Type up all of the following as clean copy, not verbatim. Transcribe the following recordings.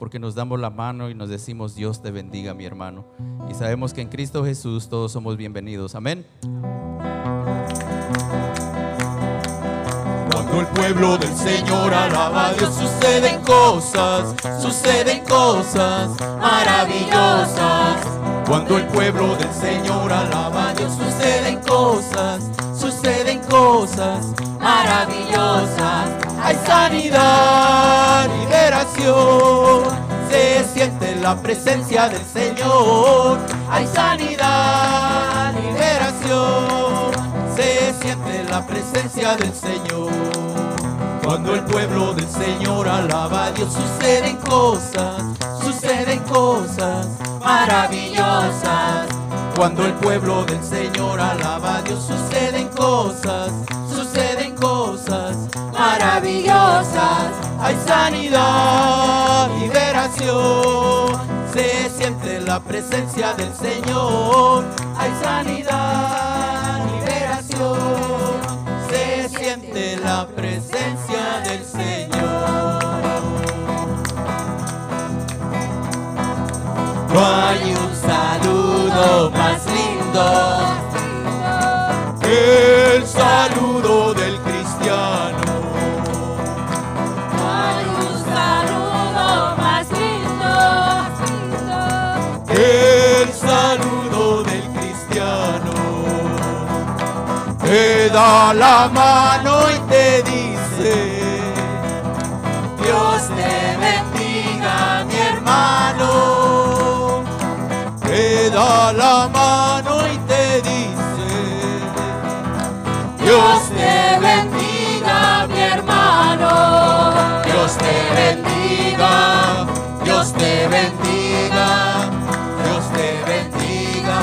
porque nos damos la mano y nos decimos: Dios te bendiga, mi hermano. Y sabemos que en Cristo Jesús todos somos bienvenidos. Amén. Cuando el pueblo del Señor alaba a Dios, suceden cosas maravillosas. Cuando el pueblo del Señor alaba a Dios, suceden cosas maravillosas. Hay sanidad, liberación, se siente la presencia del Señor. Hay sanidad, liberación, se siente la presencia del Señor. Cuando el pueblo del Señor alaba a Dios, suceden cosas maravillosas. Cuando el pueblo del Señor alaba a Dios, suceden cosas maravillosas. Hay sanidad, liberación, se siente la presencia del Señor. Hay sanidad, liberación, se siente la presencia del Señor. No hay un saludo más lindo que el saludo del cristiano. No hay un saludo más lindo que el saludo del cristiano. Te da la mano y te dice: Dios te bendiga, mi hermano. Te da la mano y te dice: Dios te bendiga, mi hermano. Dios te bendiga, Dios te bendiga, Dios te bendiga,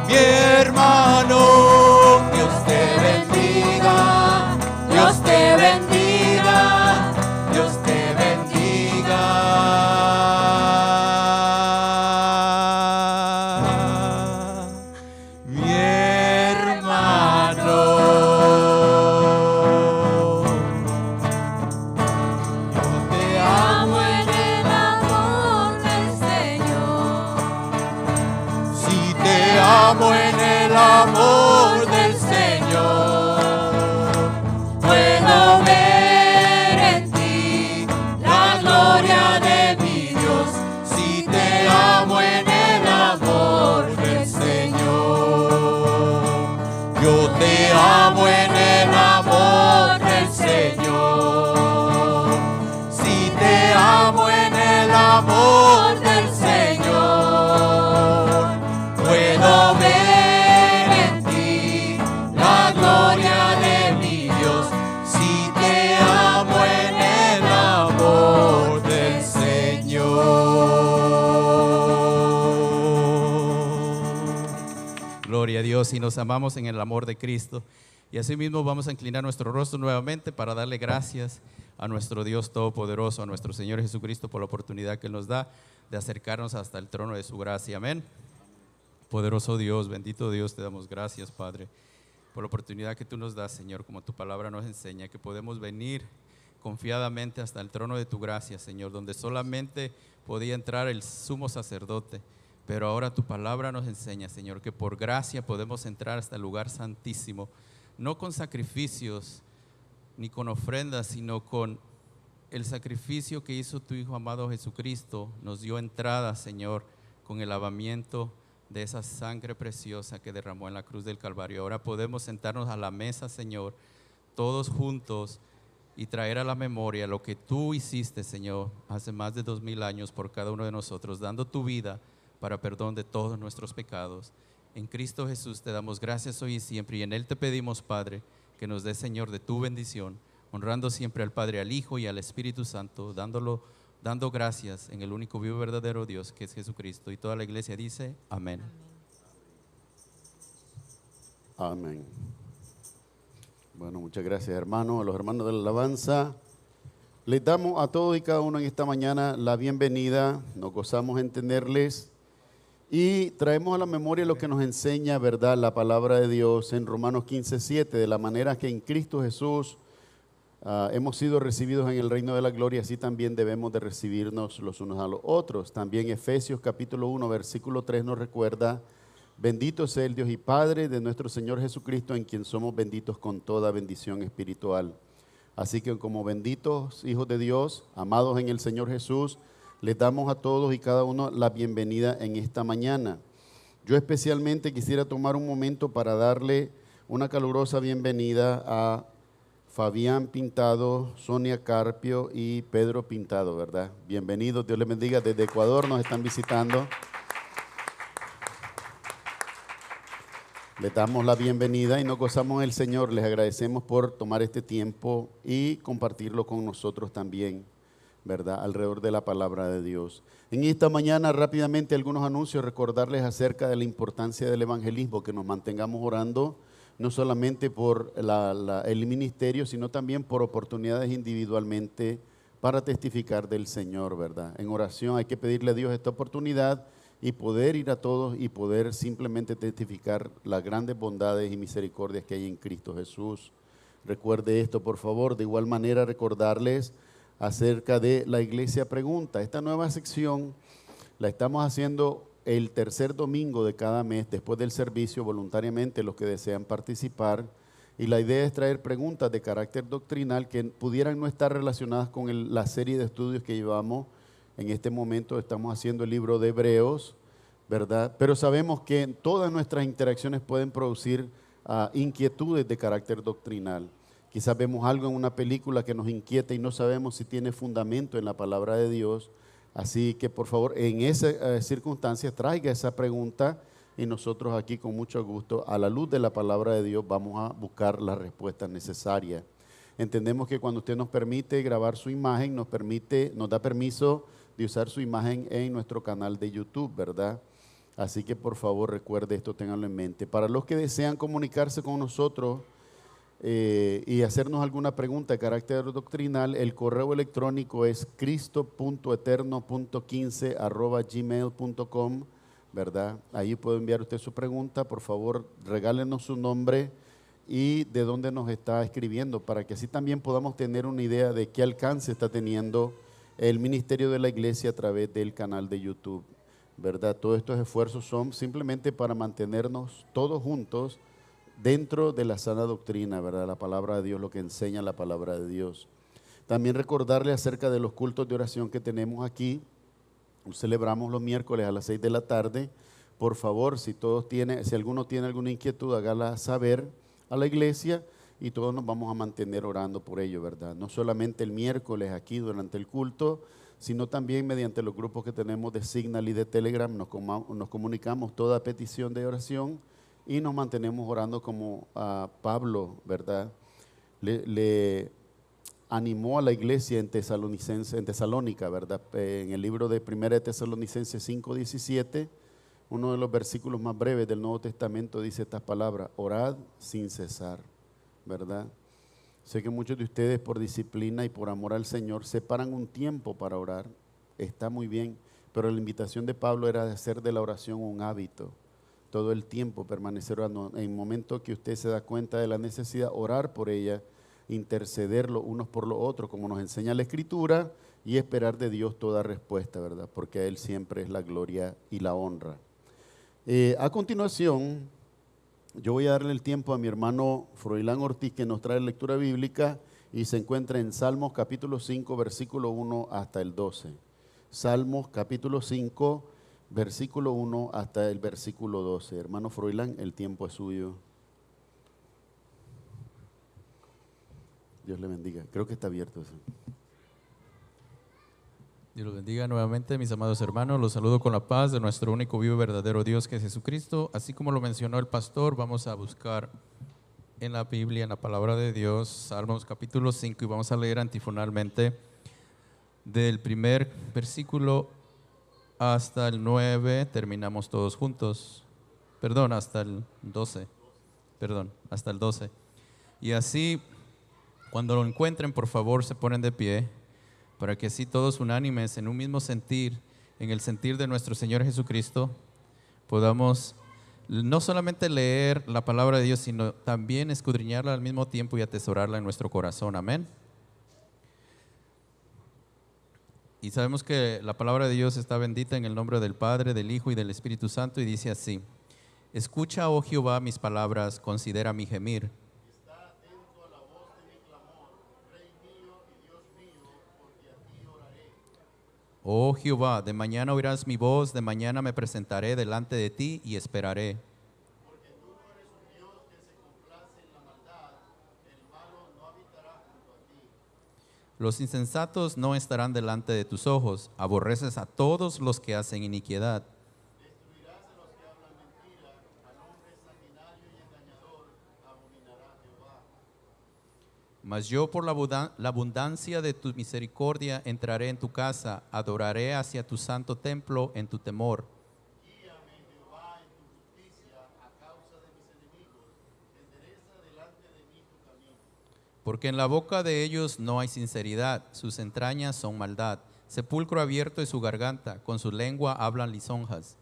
mi hermano. Dios te bendiga, Dios te bendiga, Dios te bendiga, mi hermano. Yo te amo en el amor del Señor. Si te amo en el amor del Señor, puedo ver en ti la gloria de mi Dios. Si te amo en el amor del Señor, yo te amo en el amor del Señor. Si te amo en el amor del Señor, puedo ver en ti la gloria de mi Dios. Si te amo en el amor del Señor. Gloria a Dios. Y nos amamos en el amor de Cristo. Y así mismo vamos a inclinar nuestro rostro nuevamente para darle gracias a nuestro Dios Todopoderoso, a nuestro Señor Jesucristo, por la oportunidad que Él nos da de acercarnos hasta el trono de su gracia. Amén. Poderoso Dios, bendito Dios, te damos gracias, Padre, por la oportunidad que tú nos das, Señor, como tu palabra nos enseña, que podemos venir confiadamente hasta el trono de tu gracia, Señor, donde solamente podía entrar el sumo sacerdote. Pero ahora tu palabra nos enseña, Señor, que por gracia podemos entrar hasta el lugar santísimo, no con sacrificios ni con ofrendas, sino con el sacrificio que hizo tu Hijo amado Jesucristo. Nos dio entrada, Señor, con el lavamiento de esa sangre preciosa que derramó en la cruz del Calvario. Ahora podemos sentarnos a la mesa, Señor, todos juntos, y traer a la memoria lo que tú hiciste, Señor, hace más de 2000 años por cada uno de nosotros, dando tu vida para perdón de todos nuestros pecados. En Cristo Jesús te damos gracias hoy y siempre, y en Él te pedimos, Padre, que nos dé, Señor, de tu bendición, honrando siempre al Padre, al Hijo y al Espíritu Santo, dando gracias en el único vivo y verdadero Dios, que es Jesucristo. Y toda la iglesia dice amén. Amén. Bueno, muchas gracias, hermanos. A los hermanos de la alabanza, les damos a todos y cada uno en esta mañana la bienvenida. Nos gozamos en tenerles y traemos a la memoria lo que nos enseña, ¿verdad?, la palabra de Dios en Romanos 15:7, de la manera que en Cristo Jesús hemos sido recibidos en el reino de la gloria, así también debemos de recibirnos los unos a los otros. También Efesios capítulo 1, versículo 3 nos recuerda: bendito sea el Dios y Padre de nuestro Señor Jesucristo, en quien somos benditos con toda bendición espiritual. Así que como benditos hijos de Dios, amados en el Señor Jesús, les damos a todos y cada uno la bienvenida en esta mañana. Yo especialmente quisiera tomar un momento para darle una calurosa bienvenida a Fabián Pintado, Sonia Carpio y Pedro Pintado, ¿verdad? Bienvenidos, Dios les bendiga. Desde Ecuador nos están visitando. Les damos la bienvenida y nos gozamos en el Señor. Les agradecemos por tomar este tiempo y compartirlo con nosotros también, ¿verdad? Alrededor de la palabra de Dios. En esta mañana, rápidamente, algunos anuncios, recordarles acerca de la importancia del evangelismo, que nos mantengamos orando, no solamente por el ministerio, sino también por oportunidades individualmente para testificar del Señor, ¿verdad? En oración hay que pedirle a Dios esta oportunidad y poder ir a todos y poder simplemente testificar las grandes bondades y misericordias que hay en Cristo Jesús. Recuerde esto, por favor. De igual manera, recordarles acerca de la Iglesia Pregunta. Esta nueva sección la estamos haciendo el tercer domingo de cada mes, después del servicio, voluntariamente, los que desean participar. Y la idea es traer preguntas de carácter doctrinal que pudieran no estar relacionadas con la serie de estudios que llevamos. En este momento estamos haciendo el libro de Hebreos, ¿verdad? Pero sabemos que todas nuestras interacciones pueden producir inquietudes de carácter doctrinal. Quizás vemos algo en una película que nos inquieta y no sabemos si tiene fundamento en la palabra de Dios. Así que, por favor, en esas circunstancias, traiga esa pregunta y nosotros aquí con mucho gusto, a la luz de la palabra de Dios, vamos a buscar las respuestas necesarias. Entendemos que cuando usted nos permite grabar su imagen, nos da permiso de usar su imagen en nuestro canal de YouTube, ¿verdad? Así que por favor recuerde esto, ténganlo en mente. Para los que desean comunicarse con nosotros y hacernos alguna pregunta de carácter doctrinal, el correo electrónico es cristo.eterno.15@gmail.com, ¿verdad? Ahí puede enviar usted su pregunta. Por favor, regálenos su nombre y de dónde nos está escribiendo, para que así también podamos tener una idea de qué alcance está teniendo el ministerio de la iglesia a través del canal de YouTube, ¿verdad? Todos estos esfuerzos son simplemente para mantenernos todos juntos dentro de la sana doctrina, ¿verdad? La palabra de Dios, lo que enseña la palabra de Dios. También recordarle acerca de los cultos de oración que tenemos aquí. Celebramos los miércoles a las 6 de la tarde. Por favor, si alguno tiene alguna inquietud, hágala saber a la iglesia y todos nos vamos a mantener orando por ello, ¿verdad? No solamente el miércoles aquí durante el culto, sino también mediante los grupos que tenemos de Signal y de Telegram, nos comunicamos toda petición de oración y nos mantenemos orando como Pablo, ¿verdad? Le animó a la iglesia en Tesalónica, ¿verdad? En el libro de 1 de Tesalonicenses 5:17, uno de los versículos más breves del Nuevo Testamento dice estas palabras: orad sin cesar, ¿verdad? Sé que muchos de ustedes por disciplina y por amor al Señor separan un tiempo para orar, está muy bien, pero la invitación de Pablo era de hacer de la oración un hábito, todo el tiempo permanecer orando. En el momento que usted se da cuenta de la necesidad, orar por ella, interceder los unos por los otros, como nos enseña la Escritura, y esperar de Dios toda respuesta, ¿verdad? Porque a Él siempre es la gloria y la honra. A continuación, yo voy a darle el tiempo a mi hermano Froilán Ortiz, que nos trae lectura bíblica y se encuentra en Salmos capítulo 5, versículo 1 hasta el 12. Salmos capítulo 5, versículo 1 hasta el versículo 12. Hermano Froilán, el tiempo es suyo. Dios le bendiga. Creo que está abierto eso. Dios los bendiga nuevamente, mis amados hermanos. Los saludo con la paz de nuestro único vivo y verdadero Dios, que es Jesucristo. Así como lo mencionó el pastor, vamos a buscar en la Biblia, en la palabra de Dios, Salmos capítulo 5, y vamos a leer antifonalmente del primer versículo hasta el 9. Terminamos todos juntos. Hasta el 12. Hasta el 12. Y así, cuando lo encuentren, por favor, se ponen de pie, para que así todos unánimes, en un mismo sentir, en el sentir de nuestro Señor Jesucristo, podamos no solamente leer la palabra de Dios, sino también escudriñarla al mismo tiempo y atesorarla en nuestro corazón. Amén. Y sabemos que la palabra de Dios está bendita en el nombre del Padre, del Hijo y del Espíritu Santo, y dice así: escucha, oh Jehová, mis palabras, considera mi gemir. Oh Jehová, de mañana oirás mi voz, de mañana me presentaré delante de ti y esperaré. Los insensatos no estarán delante de tus ojos, aborreces a todos los que hacen iniquidad. Mas yo por la abundancia de tu misericordia entraré en tu casa, adoraré hacia tu santo templo en tu temor. Porque en la boca de ellos no hay sinceridad, sus entrañas son maldad. Sepulcro abierto es su garganta, con su lengua hablan lisonjas.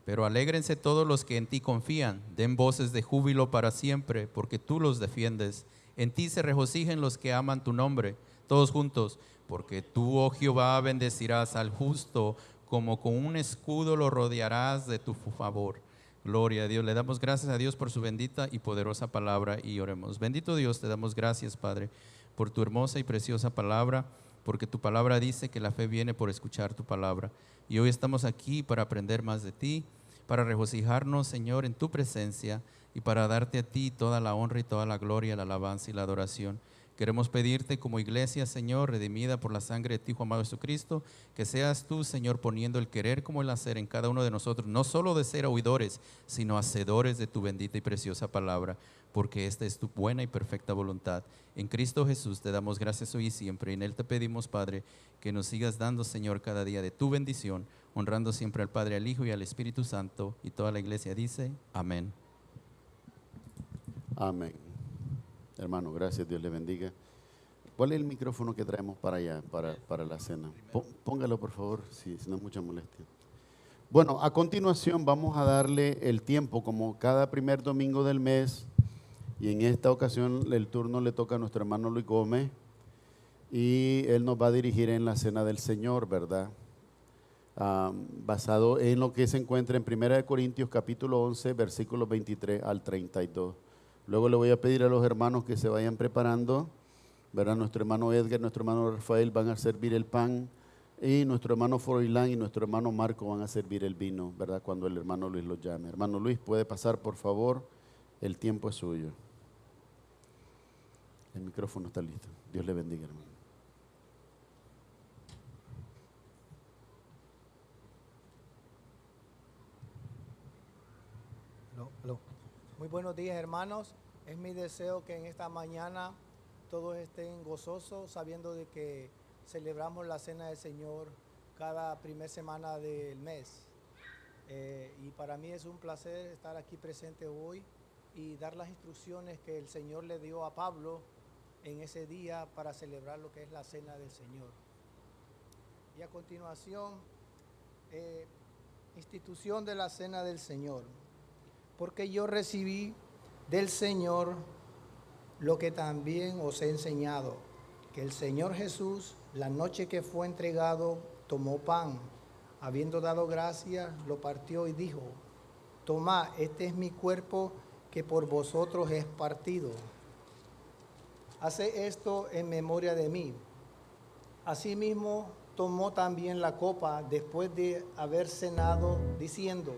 Pero alégrense todos los que en ti confían, den voces de júbilo para siempre, porque tú los defiendes. En ti se regocijen los que aman tu nombre, todos juntos, porque tú, oh Jehová, bendecirás al justo, como con un escudo lo rodearás de tu favor. Gloria a Dios. Le damos gracias a Dios por su bendita y poderosa palabra y oremos. Bendito Dios, te damos gracias, Padre, por tu hermosa y preciosa palabra, porque tu palabra dice que la fe viene por escuchar tu palabra. Y hoy estamos aquí para aprender más de ti, para regocijarnos, Señor, en tu presencia y para darte a ti toda la honra y toda la gloria, la alabanza y la adoración. Queremos pedirte como iglesia, Señor, redimida por la sangre de ti, Hijo amado Jesucristo, que seas tú, Señor, poniendo el querer como el hacer en cada uno de nosotros, no solo de ser oidores, sino hacedores de tu bendita y preciosa palabra, porque esta es tu buena y perfecta voluntad. En Cristo Jesús te damos gracias hoy y siempre, y en Él te pedimos, Padre, que nos sigas dando, Señor, cada día de tu bendición, honrando siempre al Padre, al Hijo y al Espíritu Santo. Y toda la iglesia dice, amén. Amén. Hermano, gracias, Dios le bendiga. ¿Cuál es el micrófono que traemos para allá, para la cena? Póngalo, por favor, si no es mucha molestia. Bueno, a continuación vamos a darle el tiempo, como cada primer domingo del mes, y en esta ocasión el turno le toca a nuestro hermano Luis Gómez, y él nos va a dirigir en la cena del Señor, ¿verdad? Basado en lo que se encuentra en 1 Corintios capítulo 11, versículos 23 al 32. Luego le voy a pedir a los hermanos que se vayan preparando, ¿verdad? Nuestro hermano Edgar, nuestro hermano Rafael van a servir el pan, y nuestro hermano Froilán y nuestro hermano Marco van a servir el vino, ¿verdad? Cuando el hermano Luis los llame. Hermano Luis, puede pasar, por favor, el tiempo es suyo. El micrófono está listo. Dios le bendiga, hermano. Muy buenos días, hermanos. Es mi deseo que en esta mañana todos estén gozosos, sabiendo de que celebramos la Cena del Señor cada primera semana del mes. Y para mí es un placer estar aquí presente hoy y dar las instrucciones que el Señor le dio a Pablo en ese día para celebrar lo que es la Cena del Señor. Y a continuación, institución de la Cena del Señor. Porque yo recibí del Señor lo que también os he enseñado, que el Señor Jesús, la noche que fue entregado, tomó pan, habiendo dado gracias, lo partió y dijo: tomad, este es mi cuerpo que por vosotros es partido. Haced esto en memoria de mí. Asimismo, tomó también la copa después de haber cenado, diciendo: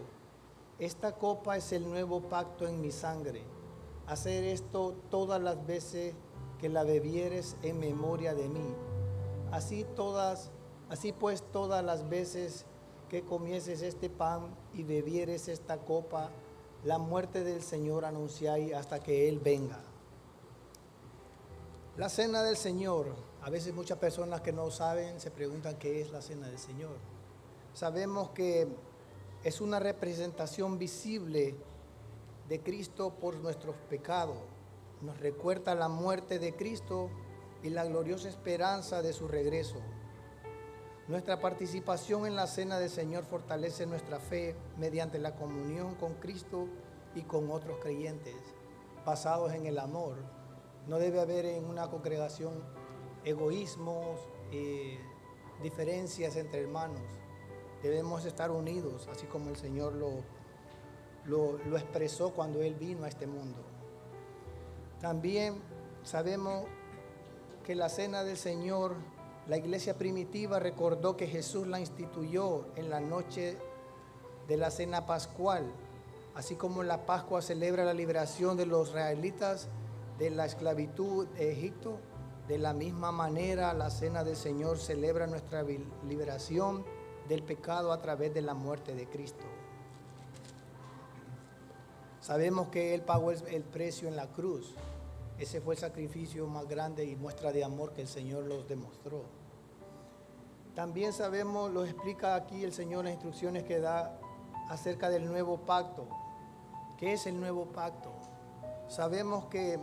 esta copa es el nuevo pacto en mi sangre. Hacer esto todas las veces que la bebieres en memoria de mí. Así pues todas las veces que comieses este pan y bebieres esta copa, la muerte del Señor anunciáis hasta que Él venga. La Cena del Señor. A veces muchas personas que no saben se preguntan qué es la Cena del Señor. Sabemos que es una representación visible de Cristo por nuestros pecados. Nos recuerda la muerte de Cristo y la gloriosa esperanza de su regreso. Nuestra participación en la cena del Señor fortalece nuestra fe mediante la comunión con Cristo y con otros creyentes, basados en el amor. No debe haber en una congregación egoísmos, diferencias entre hermanos. Debemos estar unidos, así como el Señor lo expresó cuando Él vino a este mundo. También sabemos que la cena del Señor, la iglesia primitiva recordó que Jesús la instituyó en la noche de la cena pascual, así como la Pascua celebra la liberación de los israelitas de la esclavitud de Egipto. De la misma manera, la cena del Señor celebra nuestra liberación del pecado a través de la muerte de Cristo. Sabemos que Él pagó el precio en la cruz. Ese fue el sacrificio más grande y muestra de amor que el Señor los demostró. También sabemos, lo explica aquí el Señor, las instrucciones que da acerca del nuevo pacto. ¿Qué es el nuevo pacto? Sabemos que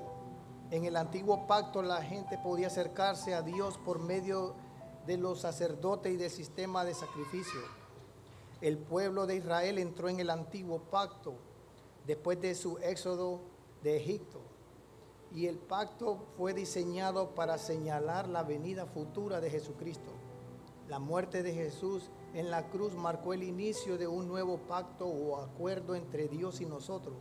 en el antiguo pacto la gente podía acercarse a Dios por medio de los sacerdotes y del sistema de sacrificio. El pueblo de Israel entró en el antiguo pacto después de su éxodo de Egipto. Y el pacto fue diseñado para señalar la venida futura de Jesucristo. La muerte de Jesús en la cruz marcó el inicio de un nuevo pacto o acuerdo entre Dios y nosotros.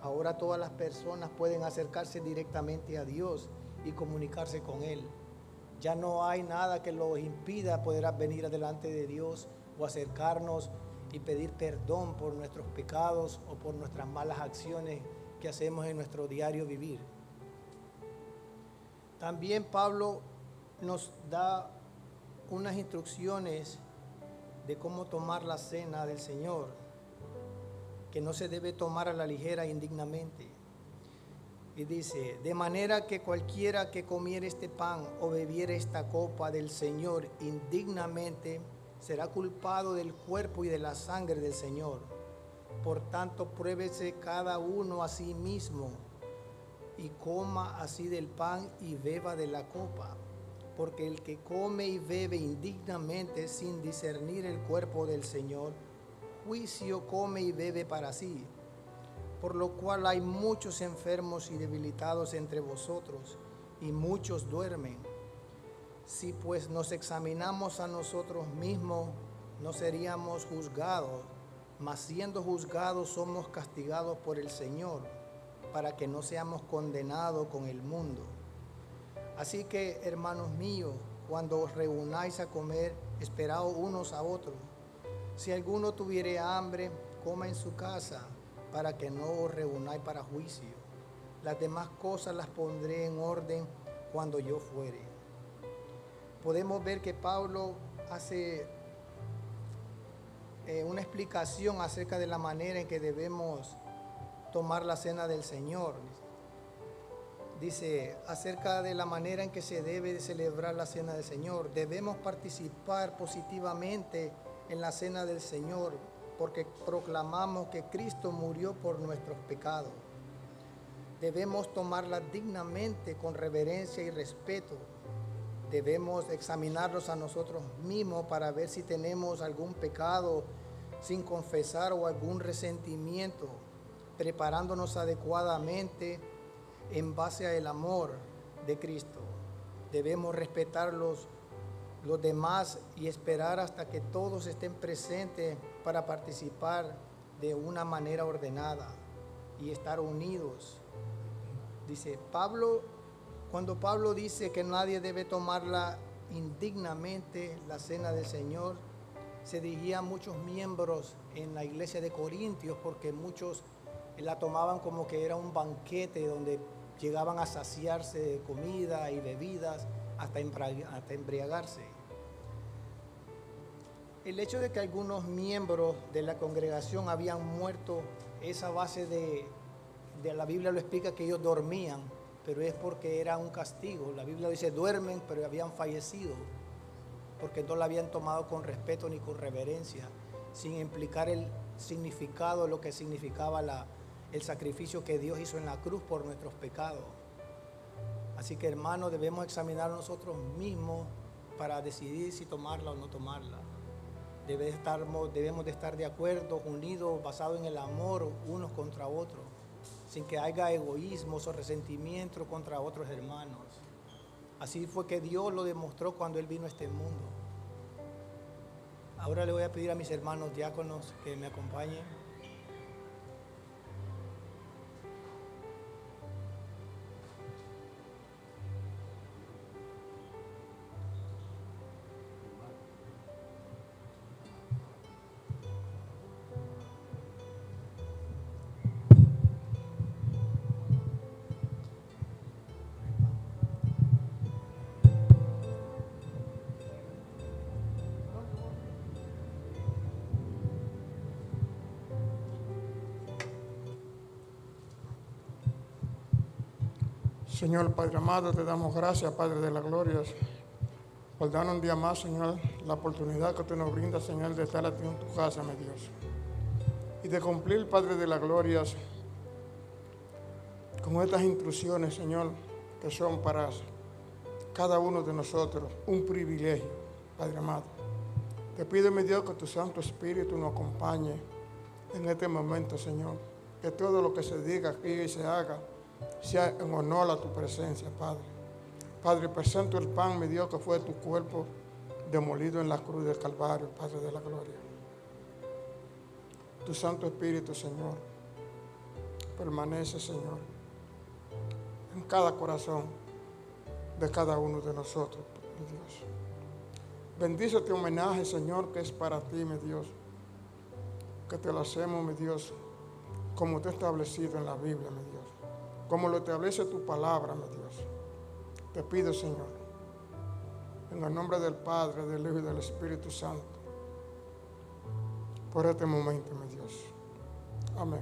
Ahora todas las personas pueden acercarse directamente a Dios y comunicarse con Él. Ya no hay nada que los impida poder venir delante de Dios o acercarnos y pedir perdón por nuestros pecados o por nuestras malas acciones que hacemos en nuestro diario vivir. También Pablo nos da unas instrucciones de cómo tomar la cena del Señor, que no se debe tomar a la ligera e indignamente. Y dice, de manera que cualquiera que comiere este pan o bebiere esta copa del Señor indignamente, será culpado del cuerpo y de la sangre del Señor. Por tanto, pruébese cada uno a sí mismo y coma así del pan y beba de la copa. Porque el que come y bebe indignamente sin discernir el cuerpo del Señor, juicio come y bebe para sí. Por lo cual hay muchos enfermos y debilitados entre vosotros, y muchos duermen. Si pues nos examinamos a nosotros mismos, no seríamos juzgados, mas siendo juzgados somos castigados por el Señor, para que no seamos condenados con el mundo. Así que, hermanos míos, cuando os reunáis a comer, esperaos unos a otros. Si alguno tuviere hambre, coma en su casa, para que no os reunáis para juicio. Las demás cosas las pondré en orden cuando yo fuere. Podemos ver que Pablo hace una explicación acerca de la manera en que debemos tomar la cena del Señor. Dice acerca de la manera en que se debe de celebrar la cena del Señor. Debemos participar positivamente en la cena del Señor porque proclamamos que Cristo murió por nuestros pecados. Debemos tomarla dignamente, con reverencia y respeto. Debemos examinarnos a nosotros mismos para ver si tenemos algún pecado sin confesar o algún resentimiento, preparándonos adecuadamente en base al amor de Cristo. Debemos respetar los demás y esperar hasta que todos estén presentes para participar de una manera ordenada y estar unidos. Dice Pablo, cuando Pablo dice que nadie debe tomarla indignamente, la cena del Señor, se dirigía a muchos miembros en la iglesia de Corintios, porque muchos la tomaban como que era un banquete donde llegaban a saciarse de comida y bebidas hasta embriagarse. El hecho de que algunos miembros de la congregación habían muerto, esa base de la Biblia lo explica, que ellos dormían, pero es porque era un castigo. La Biblia dice duermen, pero habían fallecido porque no la habían tomado con respeto ni con reverencia, sin implicar el significado, lo que significaba el sacrificio que Dios hizo en la cruz por nuestros pecados. Así que, hermanos, debemos examinar nosotros mismos para decidir si tomarla o no tomarla. Debemos de estar de acuerdo, unidos, basados en el amor unos contra otros, sin que haya egoísmos o resentimientos contra otros hermanos. Así fue que Dios lo demostró cuando Él vino a este mundo. Ahora le voy a pedir a mis hermanos diáconos que me acompañen. Señor Padre amado, te damos gracias, Padre de las glorias, por darnos un día más, Señor, la oportunidad que tú nos brindas, Señor, de estar aquí en tu casa, mi Dios. Y de cumplir, Padre de las glorias, con estas instrucciones, Señor, que son para cada uno de nosotros un privilegio, Padre amado. Te pido, mi Dios, que tu Santo Espíritu nos acompañe en este momento, Señor. Que todo lo que se diga aquí y se haga sea en honor a tu presencia, Padre. Padre, presento el pan, mi Dios, que fue tu cuerpo demolido en la cruz del Calvario, Padre de la gloria. Tu Santo Espíritu, Señor, permanece, Señor, en cada corazón de cada uno de nosotros, mi Dios. Bendice este homenaje, Señor, que es para ti, mi Dios, que te lo hacemos, mi Dios, como te he establecido en la Biblia, mi Dios, como lo establece tu palabra, mi Dios. Te pido, Señor, en el nombre del Padre, del Hijo y del Espíritu Santo, por este momento, mi Dios. Amén.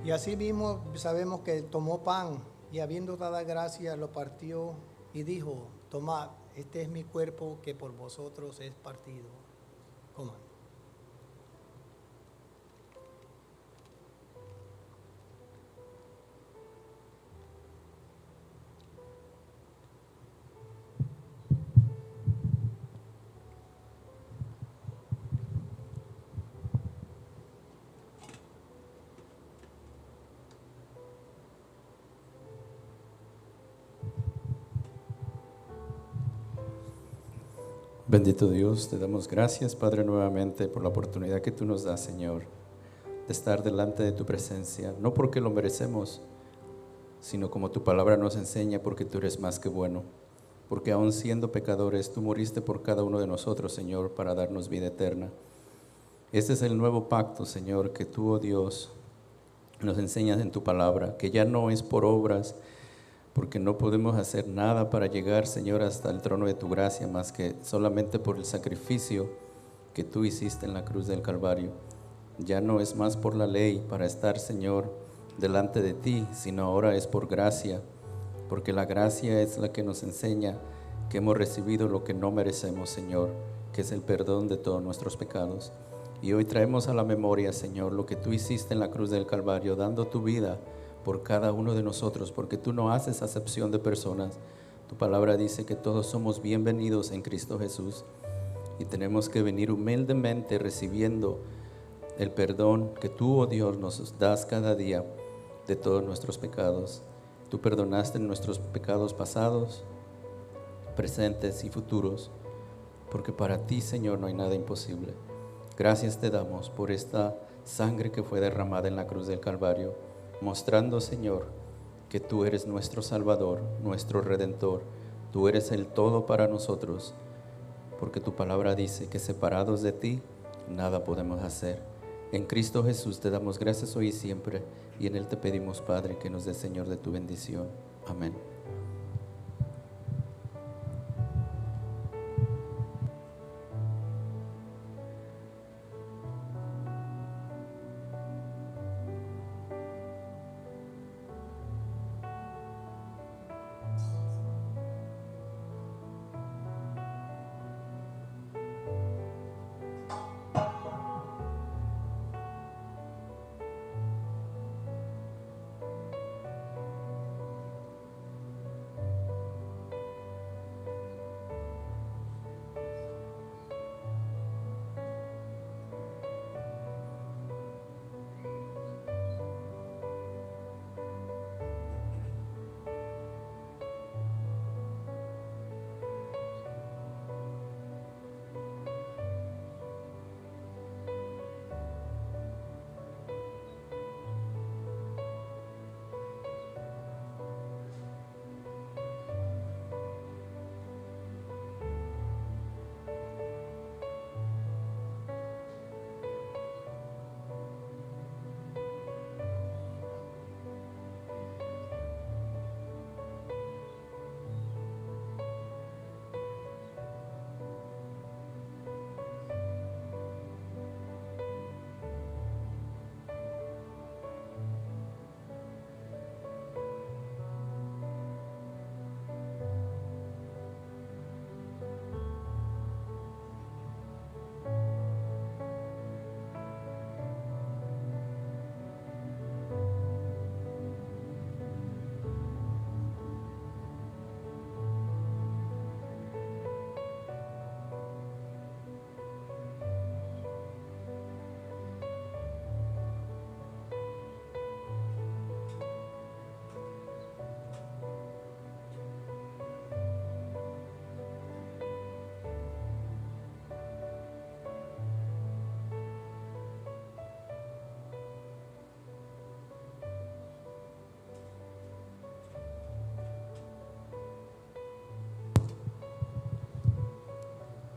Y así mismo sabemos que tomó pan y habiendo dado gracias lo partió y dijo: tomad, este es mi cuerpo que por vosotros es partido. Coman. Bendito Dios, te damos gracias, Padre, nuevamente por la oportunidad que tú nos das, Señor, de estar delante de tu presencia, no porque lo merecemos, sino como tu palabra nos enseña, porque tú eres más que bueno. Porque aun siendo pecadores, tú moriste por cada uno de nosotros, Señor, para darnos vida eterna. Este es el nuevo pacto, Señor, que tú, oh Dios, nos enseñas en tu palabra, que ya no es por obras, porque no podemos hacer nada para llegar, Señor, hasta el trono de tu gracia, más que solamente por el sacrificio que tú hiciste en la cruz del Calvario. Ya no es más por la ley para estar, Señor, delante de ti, sino ahora es por gracia, porque la gracia es la que nos enseña que hemos recibido lo que no merecemos, Señor, que es el perdón de todos nuestros pecados. Y hoy traemos a la memoria, Señor, lo que tú hiciste en la cruz del Calvario, dando tu vida por cada uno de nosotros, porque tú no haces acepción de personas. Tu palabra dice que todos somos bienvenidos en Cristo Jesús, y tenemos que venir humildemente recibiendo el perdón que tú, oh Dios, nos das cada día de todos nuestros pecados. Tú perdonaste nuestros pecados pasados, presentes y futuros, porque para ti, Señor, no hay nada imposible. Gracias te damos por esta sangre que fue derramada en la cruz del Calvario, mostrando, Señor, que tú eres nuestro Salvador, nuestro Redentor. Tú eres el todo para nosotros, porque tu palabra dice que separados de ti, nada podemos hacer. En Cristo Jesús te damos gracias hoy y siempre, y en Él te pedimos, Padre, que nos dé, Señor, de tu bendición. Amén.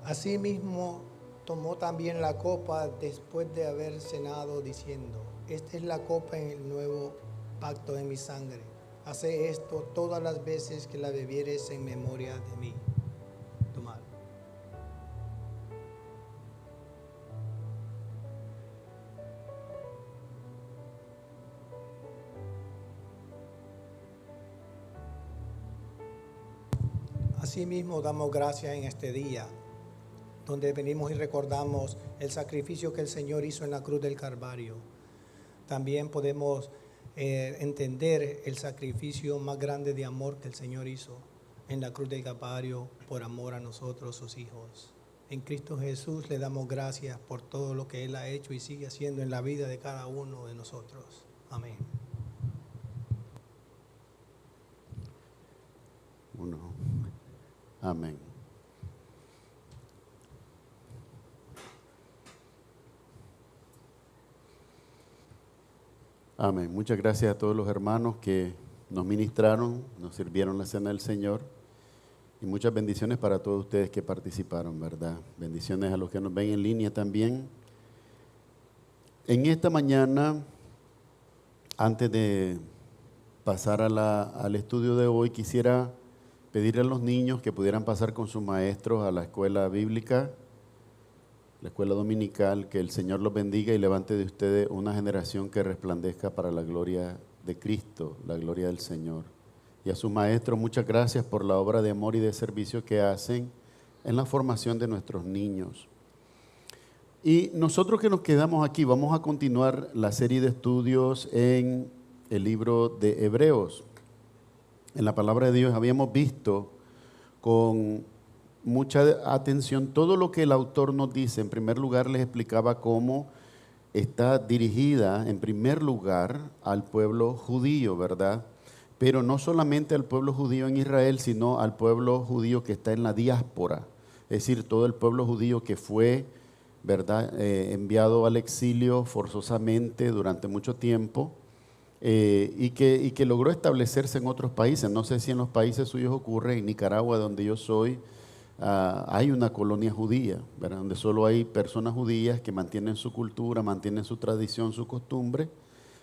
Asimismo, tomó también la copa después de haber cenado, diciendo: esta es la copa en el nuevo pacto en mi sangre. Hace esto todas las veces que la bebieres en memoria de mí. Tomad. Asimismo, damos gracias en este día, donde venimos y recordamos el sacrificio que el Señor hizo en la cruz del Calvario. También podemos entender el sacrificio más grande de amor que el Señor hizo en la cruz del Calvario por amor a nosotros, sus hijos. En Cristo Jesús le damos gracias por todo lo que Él ha hecho y sigue haciendo en la vida de cada uno de nosotros. Amén. Uno. Amén. Amén. Muchas gracias a todos los hermanos que nos ministraron, nos sirvieron la cena del Señor. Y muchas bendiciones para todos ustedes que participaron, ¿verdad? Bendiciones a los que nos ven en línea también. En esta mañana, antes de pasar al estudio de hoy, quisiera pedirle a los niños que pudieran pasar con sus maestros a la escuela bíblica, la escuela dominical, que el Señor los bendiga y levante de ustedes una generación que resplandezca para la gloria de Cristo, la gloria del Señor. Y a sus maestros, muchas gracias por la obra de amor y de servicio que hacen en la formación de nuestros niños. Y nosotros que nos quedamos aquí, vamos a continuar la serie de estudios en el libro de Hebreos. En la palabra de Dios habíamos visto con mucha atención todo lo que el autor nos dice. En primer lugar, les explicaba cómo está dirigida, en primer lugar, al pueblo judío, ¿verdad? Pero no solamente al pueblo judío en Israel, sino al pueblo judío que está en la diáspora. Es decir, todo el pueblo judío que fue, ¿verdad?, enviado al exilio forzosamente durante mucho tiempo y que logró establecerse en otros países. No sé si en los países suyos ocurre. En Nicaragua, donde yo soy, hay una colonia judía, ¿verdad?, donde solo hay personas judías que mantienen su cultura, mantienen su tradición, su costumbre,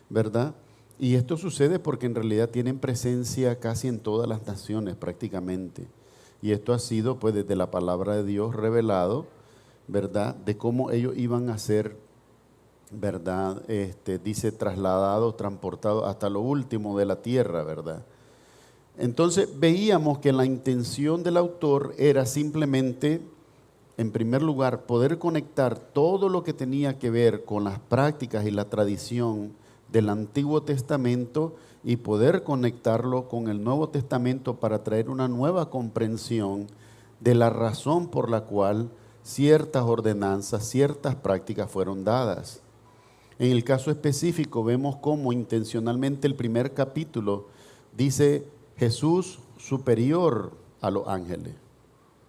¿verdad? Y esto sucede porque en realidad tienen presencia casi en todas las naciones prácticamente. Y esto ha sido pues desde la palabra de Dios revelado, ¿verdad?, de cómo ellos iban a ser, ¿verdad?, dice trasladados, transportados hasta lo último de la tierra, ¿verdad? Entonces veíamos que la intención del autor era simplemente, en primer lugar, poder conectar todo lo que tenía que ver con las prácticas y la tradición del Antiguo Testamento y poder conectarlo con el Nuevo Testamento para traer una nueva comprensión de la razón por la cual ciertas ordenanzas, ciertas prácticas fueron dadas. En el caso específico vemos cómo intencionalmente el primer capítulo dice Jesús superior a los ángeles,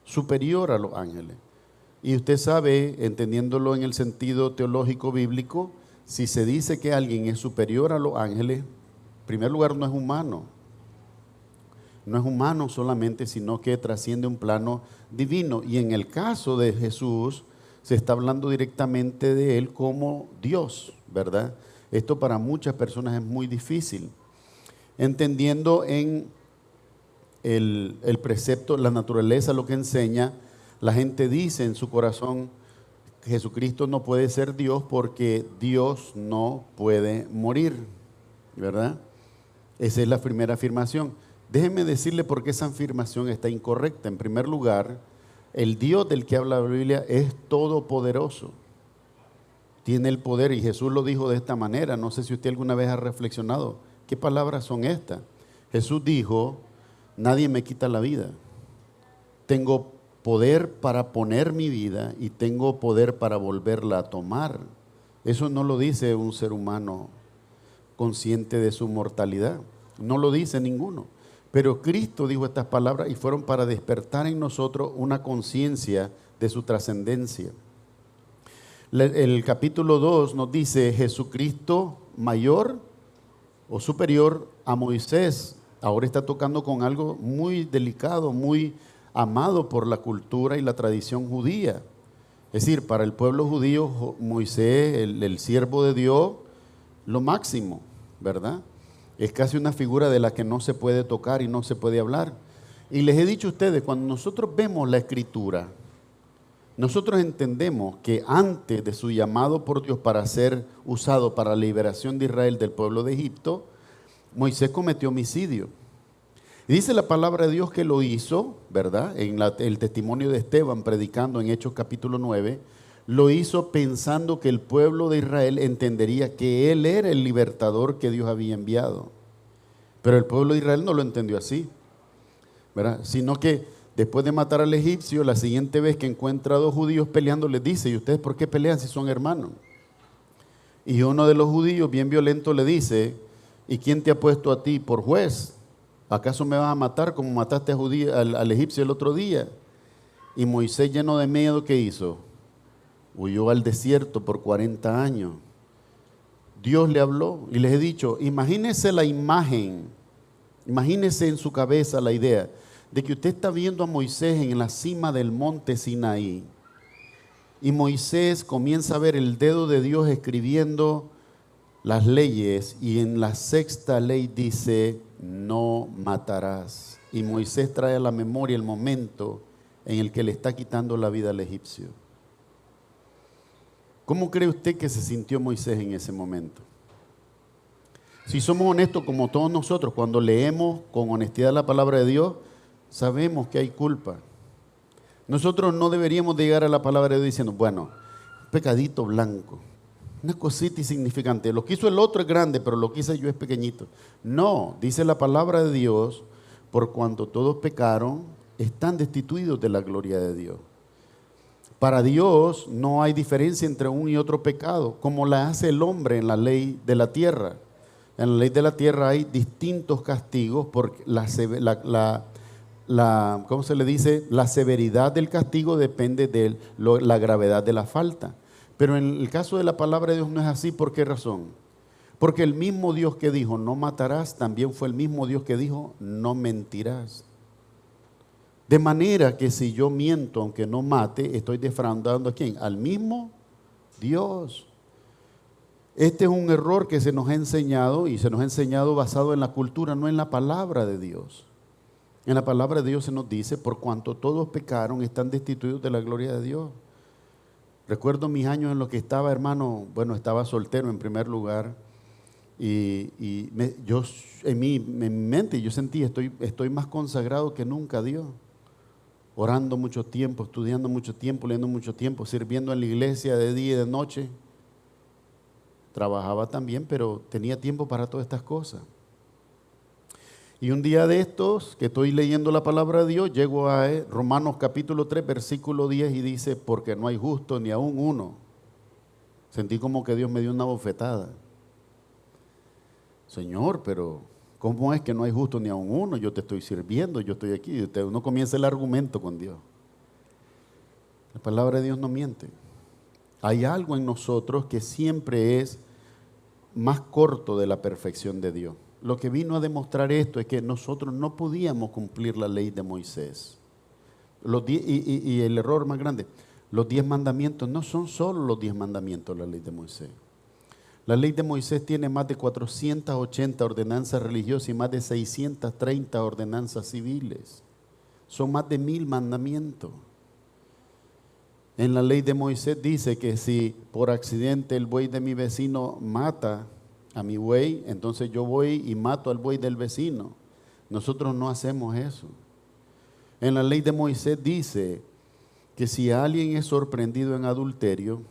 superior a los ángeles. Y usted sabe, entendiéndolo en el sentido teológico bíblico, si se dice que alguien es superior a los ángeles, en primer lugar no es humano. No es humano solamente, sino que trasciende un plano divino. Y en el caso de Jesús, se está hablando directamente de Él como Dios, ¿verdad? Esto para muchas personas es muy difícil. Entendiendo en el precepto, la naturaleza, lo que enseña, la gente dice en su corazón, Jesucristo no puede ser Dios porque Dios no puede morir, ¿verdad? Esa es la primera afirmación. Déjeme decirle por qué esa afirmación está incorrecta. En primer lugar, el Dios del que habla la Biblia es todopoderoso. Tiene el poder y Jesús lo dijo de esta manera. No sé si usted alguna vez ha reflexionado. ¿Qué palabras son estas? Jesús dijo, nadie me quita la vida. Tengo poder para poner mi vida y tengo poder para volverla a tomar. Eso no lo dice un ser humano consciente de su mortalidad. No lo dice ninguno. Pero Cristo dijo estas palabras y fueron para despertar en nosotros una conciencia de su trascendencia. El capítulo 2 nos dice Jesucristo mayor o superior a Moisés. Ahora está tocando con algo muy delicado, muy amado por la cultura y la tradición judía. Es decir, para el pueblo judío, Moisés, el siervo de Dios, lo máximo, ¿verdad? Es casi una figura de la que no se puede tocar y no se puede hablar. Y les he dicho a ustedes, cuando nosotros vemos la Escritura, nosotros entendemos que antes de su llamado por Dios para ser usado para la liberación de Israel del pueblo de Egipto, Moisés cometió homicidio. Y dice la palabra de Dios que lo hizo, ¿verdad? En el testimonio de Esteban predicando en Hechos capítulo 9, lo hizo pensando que el pueblo de Israel entendería que él era el libertador que Dios había enviado. Pero el pueblo de Israel no lo entendió así, ¿verdad? Sino que después de matar al egipcio, la siguiente vez que encuentra a dos judíos peleando, les dice, ¿y ustedes por qué pelean si son hermanos? Y uno de los judíos, bien violento, le dice, ¿y quién te ha puesto a ti por juez? ¿Acaso me vas a matar como mataste al egipcio el otro día? Y Moisés, lleno de miedo, ¿qué hizo? Huyó al desierto por 40 años. Dios le habló y les he dicho, imagínense la imagen Imagínese en su cabeza la idea de que usted está viendo a Moisés en la cima del monte Sinaí y Moisés comienza a ver el dedo de Dios escribiendo las leyes y en la sexta ley dice no matarás. Y Moisés trae a la memoria el momento en el que le está quitando la vida al egipcio. ¿Cómo cree usted que se sintió Moisés en ese momento? Si somos honestos como todos nosotros, cuando leemos con honestidad la palabra de Dios, sabemos que hay culpa. Nosotros no deberíamos de llegar a la palabra de Dios diciendo, bueno, pecadito blanco, una cosita insignificante. Lo que hizo el otro es grande, pero lo que hice yo es pequeñito. No, dice la palabra de Dios, por cuanto todos pecaron, están destituidos de la gloria de Dios. Para Dios no hay diferencia entre un y otro pecado, como la hace el hombre en la ley de la tierra. En la ley de la tierra hay distintos castigos porque ¿cómo se le dice? La severidad del castigo depende de la gravedad de la falta. Pero en el caso de la palabra de Dios no es así. ¿Por qué razón? Porque el mismo Dios que dijo no matarás, también fue el mismo Dios que dijo no mentirás. De manera que si yo miento aunque no mate, estoy defraudando ¿a quién? Al mismo Dios. Este es un error que se nos ha enseñado y se nos ha enseñado basado en la cultura, no en la palabra de Dios. En la palabra de Dios se nos dice, por cuanto todos pecaron, están destituidos de la gloria de Dios. Recuerdo mis años en los que estaba, hermano, estaba soltero en primer lugar y en mi mente yo sentí, estoy más consagrado que nunca a Dios. Orando mucho tiempo, estudiando mucho tiempo, leyendo mucho tiempo, sirviendo en la iglesia de día y de noche. Trabajaba también, pero tenía tiempo para todas estas cosas. Y un día de estos, que estoy leyendo la palabra de Dios, llego a Romanos capítulo 3, versículo 10 y dice, porque no hay justo ni aún uno. Sentí como que Dios me dio una bofetada. Señor, pero ¿cómo es que no hay justo ni aún uno? Yo te estoy sirviendo, yo estoy aquí. Uno comienza el argumento con Dios. La palabra de Dios no miente. Hay algo en nosotros que siempre es más corto de la perfección de Dios. Lo que vino a demostrar esto es que nosotros no podíamos cumplir la ley de Moisés. Y el error más grande, los 10 mandamientos no son solo los 10 mandamientos de la ley de Moisés. La ley de Moisés tiene más de 480 ordenanzas religiosas y más de 630 ordenanzas civiles. Son más de 1000 mandamientos. En la ley de Moisés dice que si por accidente el buey de mi vecino mata a mi buey, entonces yo voy y mato al buey del vecino. Nosotros no hacemos eso. En la ley de Moisés dice que si alguien es sorprendido en adulterio,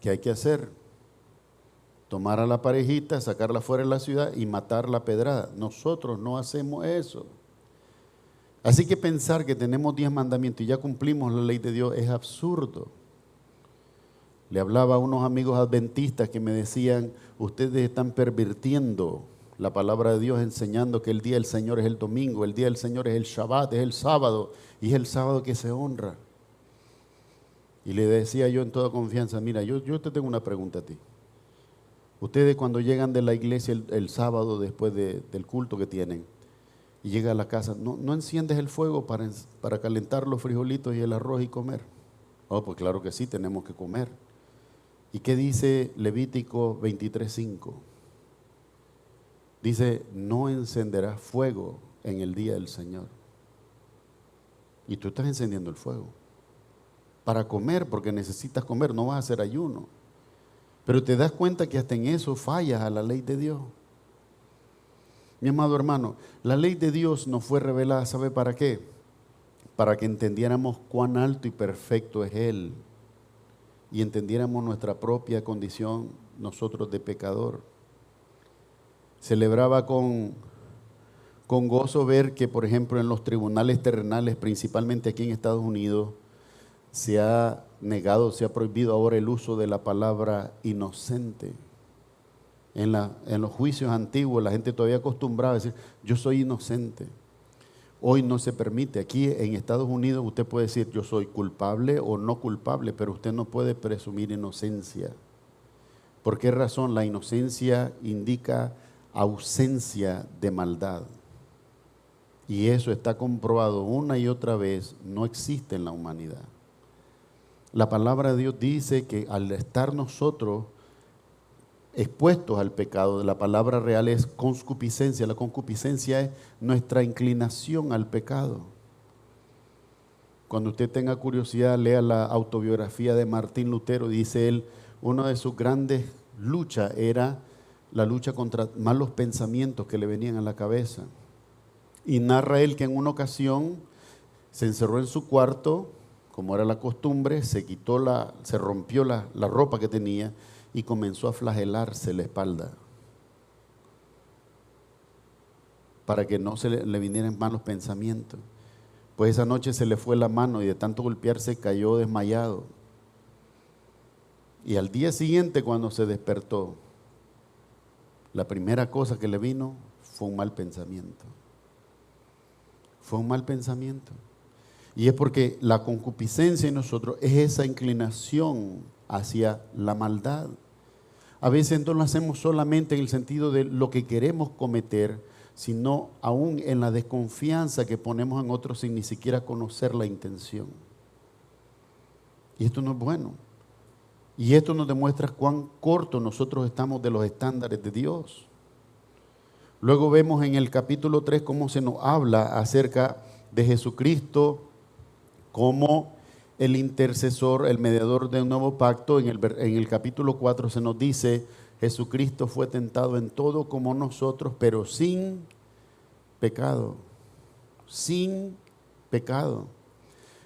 ¿qué hay que hacer? Tomar a la parejita, sacarla fuera de la ciudad y matarla a pedrada. Nosotros no hacemos eso. Así que pensar que tenemos 10 mandamientos y ya cumplimos la ley de Dios es absurdo. Le hablaba a unos amigos adventistas que me decían, ustedes están pervirtiendo la palabra de Dios enseñando que el día del Señor es el domingo, el día del Señor es el Shabbat, es el sábado, y es el sábado que se honra. Y le decía yo en toda confianza, mira, yo te tengo una pregunta a ti. Ustedes cuando llegan de la iglesia el sábado después del culto que tienen, y llega a la casa, ¿no enciendes el fuego para calentar los frijolitos y el arroz y comer? Oh, pues claro que sí, tenemos que comer. ¿Y qué dice Levítico 23:5? Dice, no encenderás fuego en el día del Señor. Y tú estás encendiendo el fuego para comer, porque necesitas comer, no vas a hacer ayuno. Pero te das cuenta que hasta en eso fallas a la ley de Dios. Mi amado hermano, la ley de Dios nos fue revelada, ¿sabe para qué? Para que entendiéramos cuán alto y perfecto es Él y entendiéramos nuestra propia condición nosotros de pecador. Celebraba con gozo ver que, por ejemplo, en los tribunales terrenales, principalmente aquí en Estados Unidos, se ha negado, se ha prohibido ahora el uso de la palabra inocente. En los juicios antiguos la gente todavía acostumbraba a decir, yo soy inocente. Hoy no se permite. Aquí en Estados Unidos usted puede decir, yo soy culpable o no culpable, pero usted no puede presumir inocencia. ¿Por qué razón? La inocencia indica ausencia de maldad. y eso está comprobado una y otra vez, no existe en la humanidad. La palabra de Dios dice que al estar nosotros expuestos al pecado, la palabra real es concupiscencia. La concupiscencia es nuestra inclinación al pecado. Cuando usted tenga curiosidad, lea la autobiografía de Martín Lutero. Dice él, una de sus grandes luchas era la lucha contra malos pensamientos que le venían a la cabeza. Y narra él que en una ocasión se encerró en su cuarto, como era la costumbre, se rompió la ropa que tenía y comenzó a flagelarse la espalda para que no se le vinieran malos pensamientos. Pues esa noche se le fue la mano y de tanto golpearse cayó desmayado. Y al día siguiente, cuando se despertó, la primera cosa que le vino fue un mal pensamiento. Fue un mal pensamiento. Y es porque la concupiscencia en nosotros es esa inclinación hacia la maldad. A veces no lo hacemos solamente en el sentido de lo que queremos cometer, sino aún en la desconfianza que ponemos en otros sin ni siquiera conocer la intención. Y esto no es bueno. Y esto nos demuestra cuán cortos nosotros estamos de los estándares de Dios. Luego vemos en el capítulo 3 cómo se nos habla acerca de Jesucristo como el intercesor, el mediador de un nuevo pacto. En el capítulo 4 se nos dice, Jesucristo fue tentado en todo como nosotros, pero sin pecado. Sin pecado.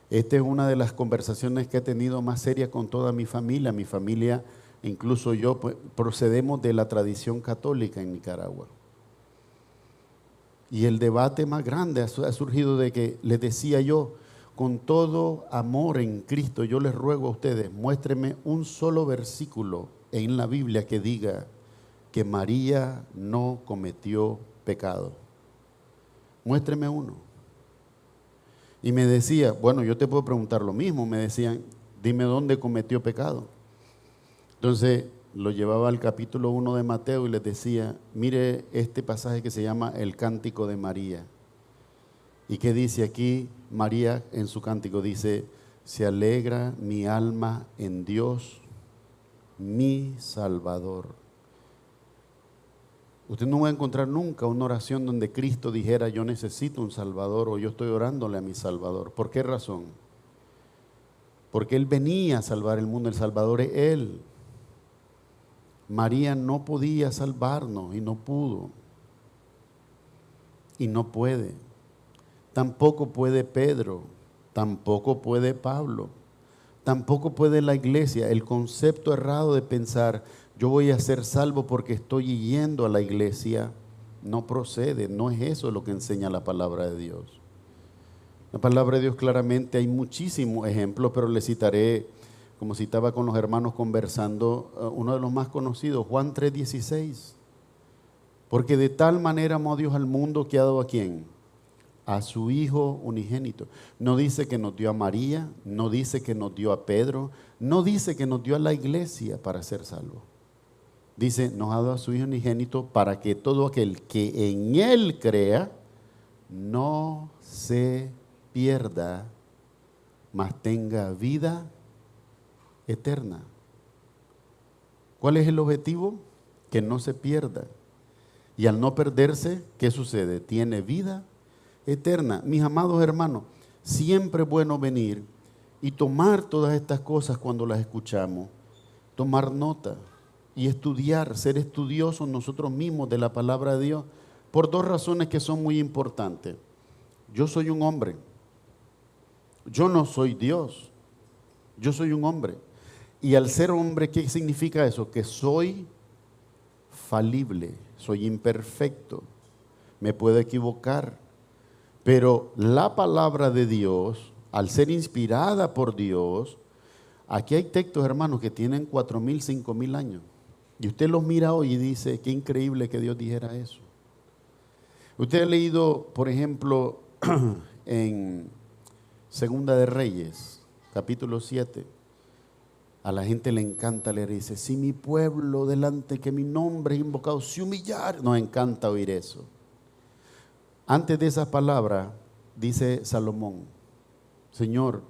Esta es una de las conversaciones que he tenido más serias con toda mi familia. Mi familia, incluso yo, pues, procedemos de la tradición católica en Nicaragua. Y el debate más grande ha surgido de que les decía yo, con todo amor en Cristo, yo les ruego a ustedes, muéstrenme un solo versículo en la Biblia que diga que María no cometió pecado. Muéstreme uno. Y me decía, bueno, yo te puedo preguntar lo mismo. Me decían, dime dónde cometió pecado. Entonces lo llevaba al capítulo 1 de Mateo y les decía, mire este pasaje que se llama el Cántico de María. ¿Y qué dice aquí María en su cántico? Dice, se alegra mi alma en Dios, mi Salvador. Usted no va a encontrar nunca una oración donde Cristo dijera, yo necesito un Salvador o yo estoy orándole a mi Salvador. ¿Por qué razón? Porque Él venía a salvar el mundo, el Salvador es Él. María no podía salvarnos y no pudo. Y no puede. Tampoco puede Pedro, tampoco puede Pablo, tampoco puede la iglesia. El concepto errado de pensar, yo voy a ser salvo porque estoy yendo a la iglesia, no procede, no es eso lo que enseña la palabra de Dios. La palabra de Dios claramente hay muchísimos ejemplos, pero le citaré, como citaba con los hermanos conversando, uno de los más conocidos, Juan 3:16. Porque de tal manera amó Dios al mundo que ha dado ¿a quién? A su Hijo unigénito. No dice que nos dio a María, no dice que nos dio a Pedro, no dice que nos dio a la iglesia para ser salvos. Dice, nos ha dado a su Hijo unigénito para que todo aquel que en Él crea no se pierda, mas tenga vida eterna. ¿Cuál es el objetivo? Que no se pierda. Y al no perderse, ¿qué sucede? Tiene vida eterna. Mis amados hermanos, siempre es bueno venir y tomar todas estas cosas cuando las escuchamos, tomar nota y estudiar, ser estudiosos nosotros mismos de la palabra de Dios, por dos razones que son muy importantes. Yo soy un hombre, yo no soy Dios, yo soy un hombre. Y al ser hombre, ¿qué significa eso? Que soy falible, soy imperfecto, me puedo equivocar. Pero la palabra de Dios, al ser inspirada por Dios, aquí hay textos, hermanos, que tienen 4,000, 5,000 años. Y usted los mira hoy y dice, qué increíble que Dios dijera eso. Usted ha leído, por ejemplo, en Segunda de Reyes, capítulo 7. A la gente le encanta leer y dice, si mi pueblo delante que mi nombre es invocado se humillar. Nos encanta oír eso. Antes de esas palabras, dice Salomón, Señor,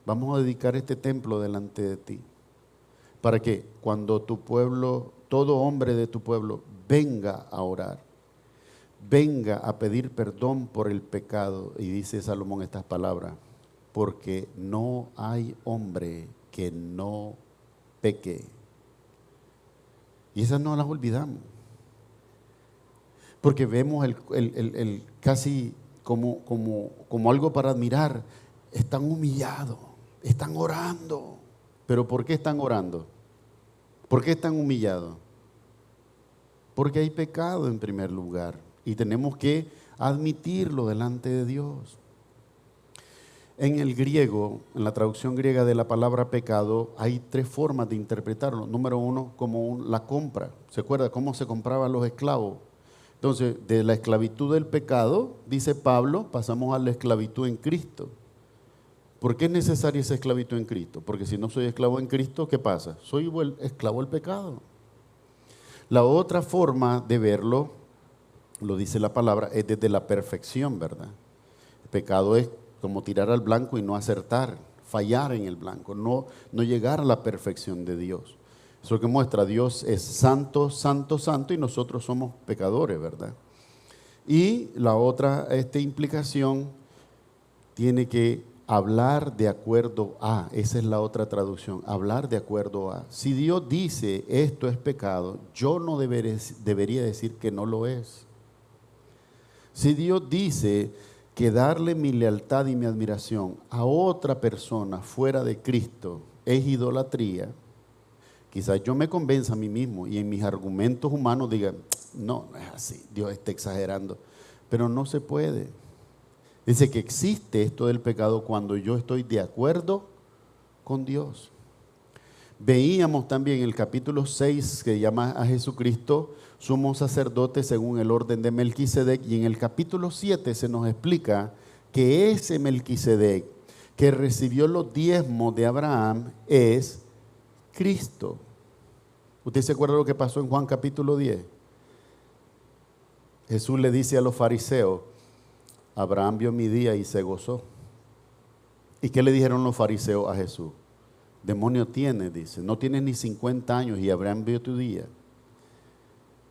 vamos a dedicar este templo delante de ti, para que cuando tu pueblo, todo hombre de tu pueblo, venga a orar, venga a pedir perdón por el pecado. Y dice Salomón estas palabras, porque no hay hombre que no peque. Y esas no las olvidamos, porque vemos el casi como algo para admirar. Están humillados, están orando. ¿Pero por qué están orando? ¿Por qué están humillados? Porque hay pecado en primer lugar y tenemos que admitirlo delante de Dios. En el griego, en la traducción griega de la palabra pecado, hay 3 formas de interpretarlo. Número 1, como la compra. ¿Se acuerda cómo se compraban los esclavos? Entonces, de la esclavitud del pecado, dice Pablo, pasamos a la esclavitud en Cristo. ¿Por qué es necesaria esa esclavitud en Cristo? Porque si no soy esclavo en Cristo, ¿qué pasa? Soy esclavo del pecado. La otra forma de verlo, lo dice la palabra, es desde la perfección, ¿verdad? El pecado es como tirar al blanco y no acertar, fallar en el blanco, no llegar a la perfección de Dios. Eso que muestra, Dios es santo, santo, santo y nosotros somos pecadores, ¿verdad? Y la otra implicación tiene que hablar de acuerdo a, esa es la otra traducción, hablar de acuerdo a. Si Dios dice esto es pecado, yo no debería decir que no lo es. Si Dios dice que darle mi lealtad y mi admiración a otra persona fuera de Cristo es idolatría, quizás yo me convenza a mí mismo y en mis argumentos humanos diga, no es así, Dios está exagerando, pero no se puede. Dice que existe esto del pecado cuando yo estoy de acuerdo con Dios. Veíamos también el capítulo 6 que llama a Jesucristo sumo sacerdote según el orden de Melquisedec, y en el capítulo 7 se nos explica que ese Melquisedec que recibió los diezmos de Abraham es Cristo. ¿Usted se acuerda lo que pasó en Juan capítulo 10? Jesús le dice a los fariseos, Abraham vio mi día y se gozó. ¿Y qué le dijeron los fariseos a Jesús? Demonio tienes, dice, no tienes ni 50 años y Abraham vio tu día.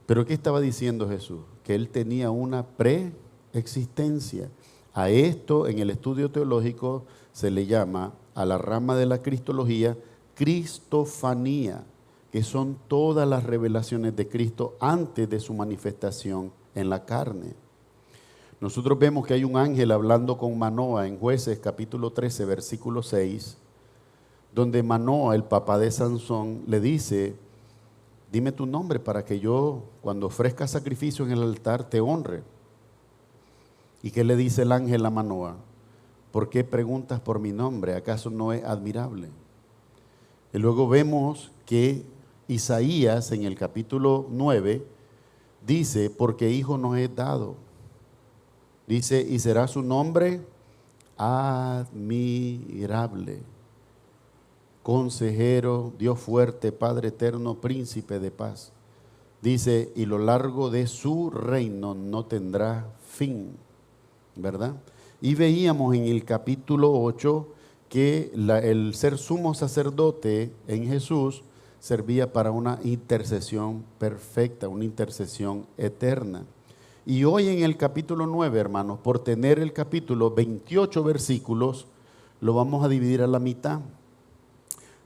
¿Pero qué estaba diciendo Jesús? Que él tenía una preexistencia. A esto en el estudio teológico se le llama, a la rama de la cristología, cristofanía, que son todas las revelaciones de Cristo antes de su manifestación en la carne. Nosotros vemos que hay un ángel hablando con Manoa en Jueces capítulo 13, versículo 6, donde Manoa, el papá de Sansón, le dice, dime tu nombre para que yo, cuando ofrezca sacrificio en el altar, te honre. ¿Y qué le dice el ángel a Manoa? ¿Por qué preguntas por mi nombre? ¿Acaso no es admirable? Y luego vemos que Isaías en el capítulo 9 dice, porque hijo nos es dado. Dice, y será su nombre admirable, consejero, Dios fuerte, Padre eterno, príncipe de paz. Dice, y lo largo de su reino no tendrá fin, ¿verdad? Y veíamos en el capítulo 8 que el ser sumo sacerdote en Jesús servía para una intercesión perfecta, una intercesión eterna. Y hoy en el capítulo 9, hermanos, por tener el capítulo 28 versículos, lo vamos a dividir a la mitad.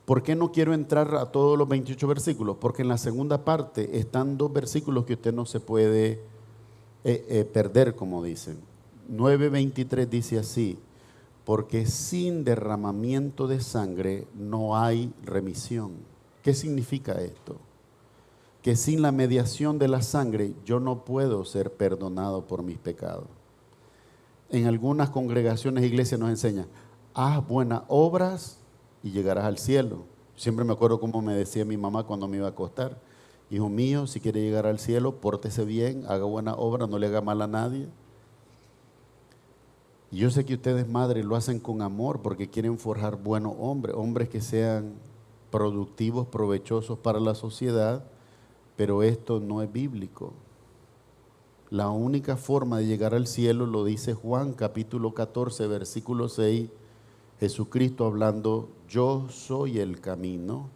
¿Por qué no quiero entrar a todos los 28 versículos? Porque en la segunda parte están 2 versículos que usted no se puede perder, como dicen. 9:23 dice así, porque sin derramamiento de sangre no hay remisión. ¿Qué significa esto? Que sin la mediación de la sangre yo no puedo ser perdonado por mis pecados. En algunas congregaciones e iglesias nos enseñan, haz buenas obras y llegarás al cielo. Siempre me acuerdo cómo me decía mi mamá cuando me iba a acostar, hijo mío, si quiere llegar al cielo, pórtese bien, haga buena obra, no le haga mal a nadie. Y yo sé que ustedes, madres, lo hacen con amor porque quieren forjar buenos hombres, hombres que sean productivos, provechosos para la sociedad, pero esto no es bíblico. la única forma de llegar al cielo lo dice Juan capítulo 14, versículo 6, Jesucristo hablando, yo soy el camino,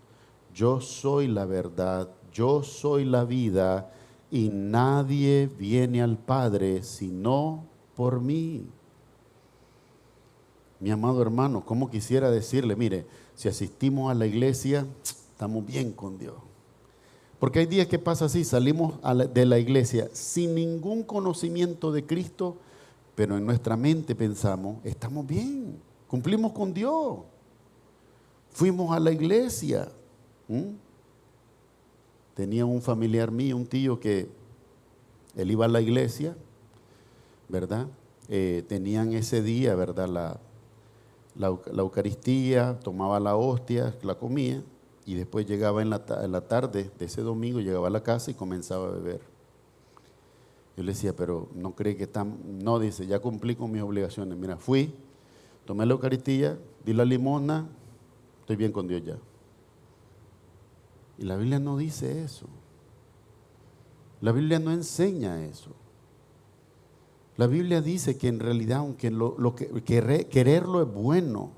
yo soy la verdad, yo soy la vida y nadie viene al Padre sino por mí. Mi amado hermano, ¿cómo quisiera decirle? Mire, si asistimos a la iglesia, estamos bien con Dios. Porque hay días que pasa así, salimos de la iglesia sin ningún conocimiento de Cristo, pero en nuestra mente pensamos, estamos bien, cumplimos con Dios, fuimos a la iglesia. Tenía un familiar mío, un tío que él iba a la iglesia, ¿verdad? Tenían ese día, ¿verdad? La Eucaristía, tomaba la hostia, la comía. Y después llegaba en la tarde de ese domingo, llegaba a la casa y comenzaba a beber. Yo le decía, pero no cree que están... No, dice, ya cumplí con mis obligaciones. Mira, fui, tomé la Eucaristía, di la limosna, estoy bien con Dios ya. Y la Biblia no dice eso. La Biblia no enseña eso. La Biblia dice que en realidad, aunque quererlo es bueno,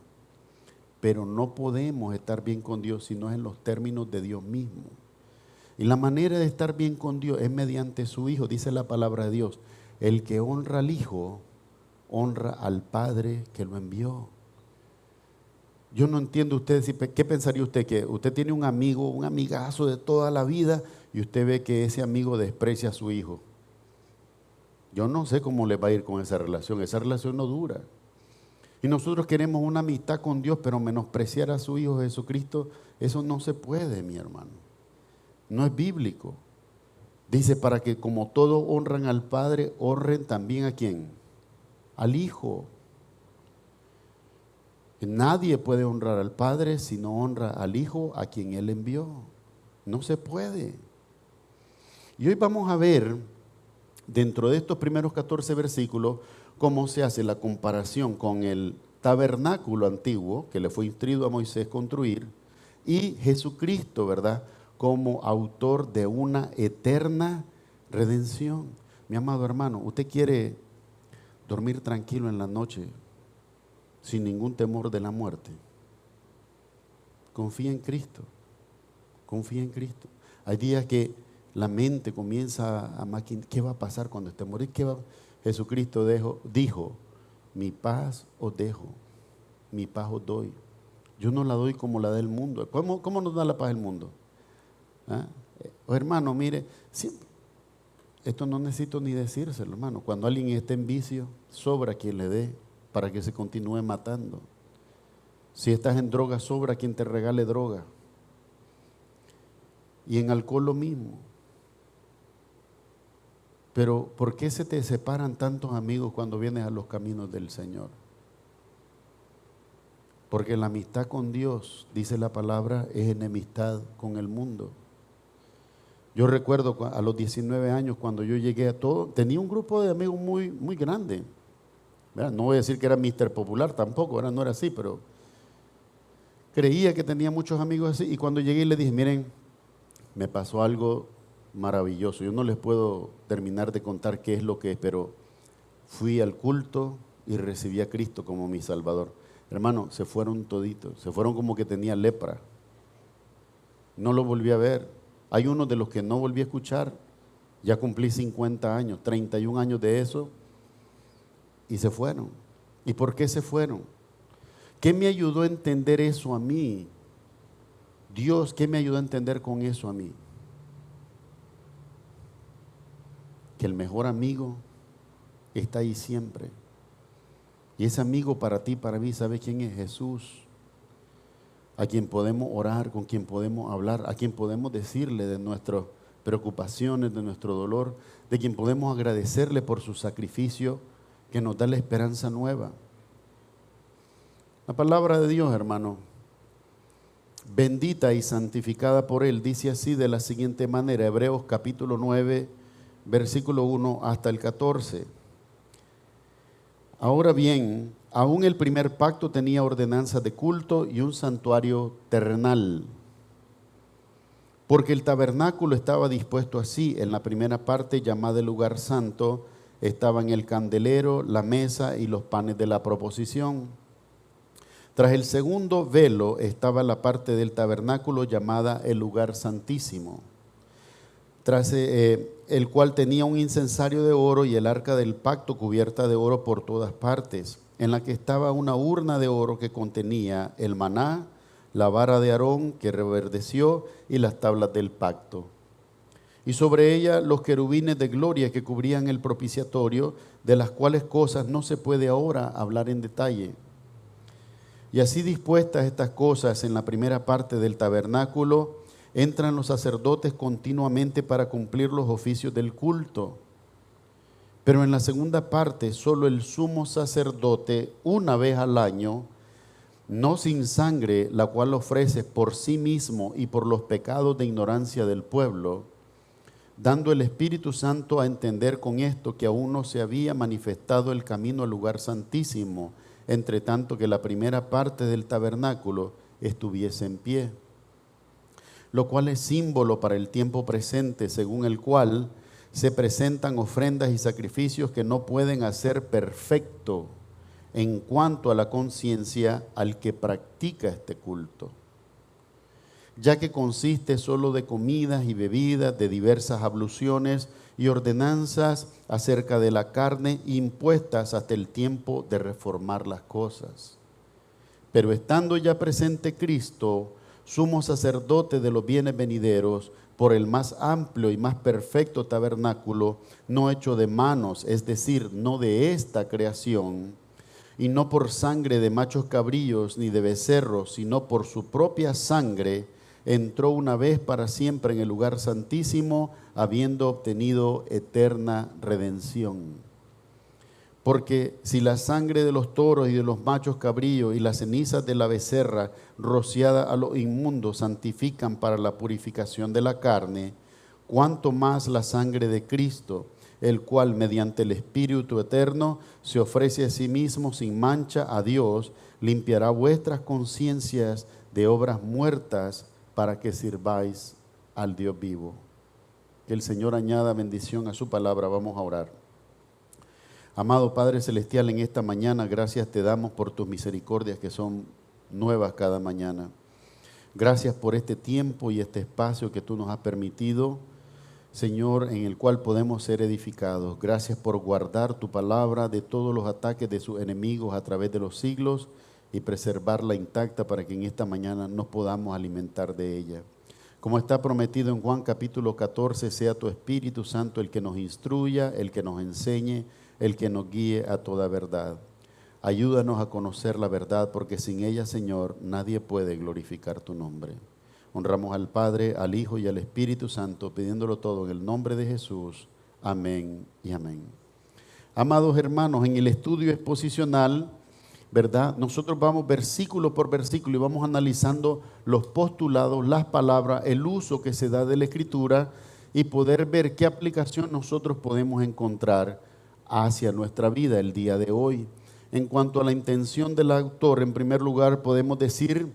pero no podemos estar bien con Dios si no es en los términos de Dios mismo. Y la manera de estar bien con Dios es mediante su Hijo, dice la palabra de Dios. El que honra al Hijo, honra al Padre que lo envió. Yo no entiendo usted, ¿qué pensaría usted? Que usted tiene un amigo, un amigazo de toda la vida y usted ve que ese amigo desprecia a su hijo. Yo no sé cómo le va a ir con esa relación no dura. Y nosotros queremos una amistad con Dios, pero menospreciar a su Hijo Jesucristo, eso no se puede, mi hermano. No es bíblico. Dice, para que como todos honran al Padre, honren también ¿a quién? Al Hijo. Nadie puede honrar al Padre si no honra al Hijo a quien Él envió. No se puede. Y hoy vamos a ver, dentro de estos primeros 14 versículos, cómo se hace la comparación con el tabernáculo antiguo que le fue instruido a Moisés construir y Jesucristo, ¿verdad? Como autor de una eterna redención. Mi amado hermano, ¿usted quiere dormir tranquilo en la noche sin ningún temor de la muerte? Confía en Cristo. Confía en Cristo. Hay días que la mente comienza a maquinar. ¿Qué va a pasar cuando esté morir? Jesucristo dijo, mi paz os dejo, mi paz os doy. Yo no la doy como la del mundo. ¿Cómo nos da la paz el mundo? ¿Ah? Hermano, mire, esto no necesito ni decírselo, hermano. Cuando alguien esté en vicio, sobra quien le dé para que se continúe matando. Si estás en droga, sobra quien te regale droga. Y en alcohol lo mismo. Pero ¿por qué se te separan tantos amigos cuando vienes a los caminos del Señor? Porque la amistad con Dios, dice la palabra, es enemistad con el mundo. Yo recuerdo a los 19 años cuando yo llegué a todo, tenía un grupo de amigos muy, muy grande. ¿Verdad? No voy a decir que era Mr. Popular tampoco, ¿verdad? No era así, pero creía que tenía muchos amigos así. Y cuando llegué le dije, miren, me pasó algo maravilloso. Yo no les puedo terminar de contar qué es lo que es, pero fui al culto y recibí a Cristo como mi Salvador. Hermano, se fueron toditos, se fueron como que tenía lepra. No lo volví a ver. Hay uno de los que no volví a escuchar. Ya cumplí 50 años, 31 años de eso, y se fueron. ¿Y por qué se fueron? ¿Qué me ayudó a entender eso a mí? Dios, ¿qué me ayudó a entender con eso a mí? Que el mejor amigo está ahí siempre. Y ese amigo para ti, para mí, ¿sabe quién es? Jesús. A quien podemos orar, con quien podemos hablar, a quien podemos decirle de nuestras preocupaciones, de nuestro dolor, de quien podemos agradecerle por su sacrificio que nos da la esperanza nueva. La palabra de Dios, hermano, bendita y santificada por Él, dice así de la siguiente manera, Hebreos capítulo 9, versículo 1 hasta el 14. Ahora bien, aún el primer pacto tenía ordenanzas de culto y un santuario terrenal. porque el tabernáculo estaba dispuesto así. En la primera parte, llamada el lugar santo, estaban el candelero, la mesa y los panes de la proposición. Tras el segundo velo estaba la parte del tabernáculo llamada el lugar santísimo, tras el cual tenía un incensario de oro y el arca del pacto cubierta de oro por todas partes, en la que estaba una urna de oro que contenía el maná, la vara de Aarón que reverdeció y las tablas del pacto. Y sobre ella los querubines de gloria que cubrían el propiciatorio, de las cuales cosas no se puede ahora hablar en detalle. Y así dispuestas estas cosas en la primera parte del tabernáculo, entran los sacerdotes continuamente para cumplir los oficios del culto. Pero en la segunda parte, solo el sumo sacerdote, una vez al año, no sin sangre, la cual ofrece por sí mismo y por los pecados de ignorancia del pueblo, dando el Espíritu Santo a entender con esto que aún no se había manifestado el camino al lugar santísimo, entre tanto que la primera parte del tabernáculo estuviese en pie, lo cual es símbolo para el tiempo presente, según el cual se presentan ofrendas y sacrificios que no pueden hacer perfecto en cuanto a la conciencia al que practica este culto, ya que consiste solo de comidas y bebidas, de diversas abluciones y ordenanzas acerca de la carne impuestas hasta el tiempo de reformar las cosas. Pero estando ya presente Cristo, sumo sacerdote de los bienes venideros, por el más amplio y más perfecto tabernáculo, no hecho de manos, es decir, no de esta creación, y no por sangre de machos cabríos ni de becerros, sino por su propia sangre, entró una vez para siempre en el lugar santísimo, habiendo obtenido eterna redención. Porque si la sangre de los toros y de los machos cabríos y las cenizas de la becerra rociada a los inmundos santifican para la purificación de la carne, cuánto más la sangre de Cristo, el cual mediante el Espíritu eterno se ofrece a sí mismo sin mancha a Dios, limpiará vuestras conciencias de obras muertas para que sirváis al Dios vivo. Que el Señor añada bendición a su palabra. Vamos a orar. Amado Padre Celestial, en esta mañana gracias te damos por tus misericordias que son nuevas cada mañana. Gracias por este tiempo y este espacio que tú nos has permitido, Señor, en el cual podemos ser edificados. Gracias por guardar tu palabra de todos los ataques de sus enemigos a través de los siglos y preservarla intacta para que en esta mañana nos podamos alimentar de ella. Como está prometido en Juan capítulo 14, sea tu Espíritu Santo el que nos instruya, el que nos enseñe, el que nos guíe a toda verdad. Ayúdanos a conocer la verdad, porque sin ella, Señor, nadie puede glorificar tu nombre. Honramos al Padre, al Hijo y al Espíritu Santo, pidiéndolo todo en el nombre de Jesús. Amén y amén. Amados hermanos, en el estudio exposicional, ¿verdad? Nosotros vamos versículo por versículo y vamos analizando los postulados, las palabras, el uso que se da de la Escritura y poder ver qué aplicación nosotros podemos encontrar hacia nuestra vida el día de hoy. En cuanto a la intención del autor, en primer lugar podemos decir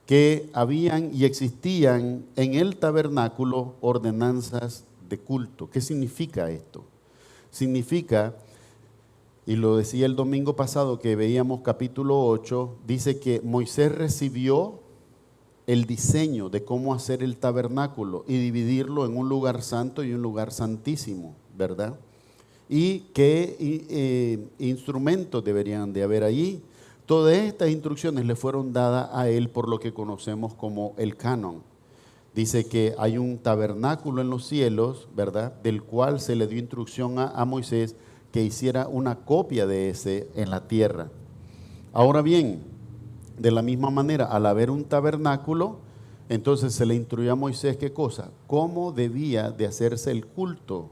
que habían y existían en el tabernáculo ordenanzas de culto. ¿Qué significa esto? Significa, y lo decía el domingo pasado que veíamos capítulo 8, dice que Moisés recibió el diseño de cómo hacer el tabernáculo y dividirlo en un lugar santo y un lugar santísimo, ¿verdad? Y qué instrumentos deberían de haber allí. Todas estas instrucciones le fueron dadas a él por lo que conocemos como el canon. Dice que hay un tabernáculo en los cielos, ¿verdad? Del cual se le dio instrucción a Moisés que hiciera una copia de ese en la tierra. Ahora bien, de la misma manera, al haber un tabernáculo, entonces se le instruyó a Moisés, ¿qué cosa? Cómo debía de hacerse el culto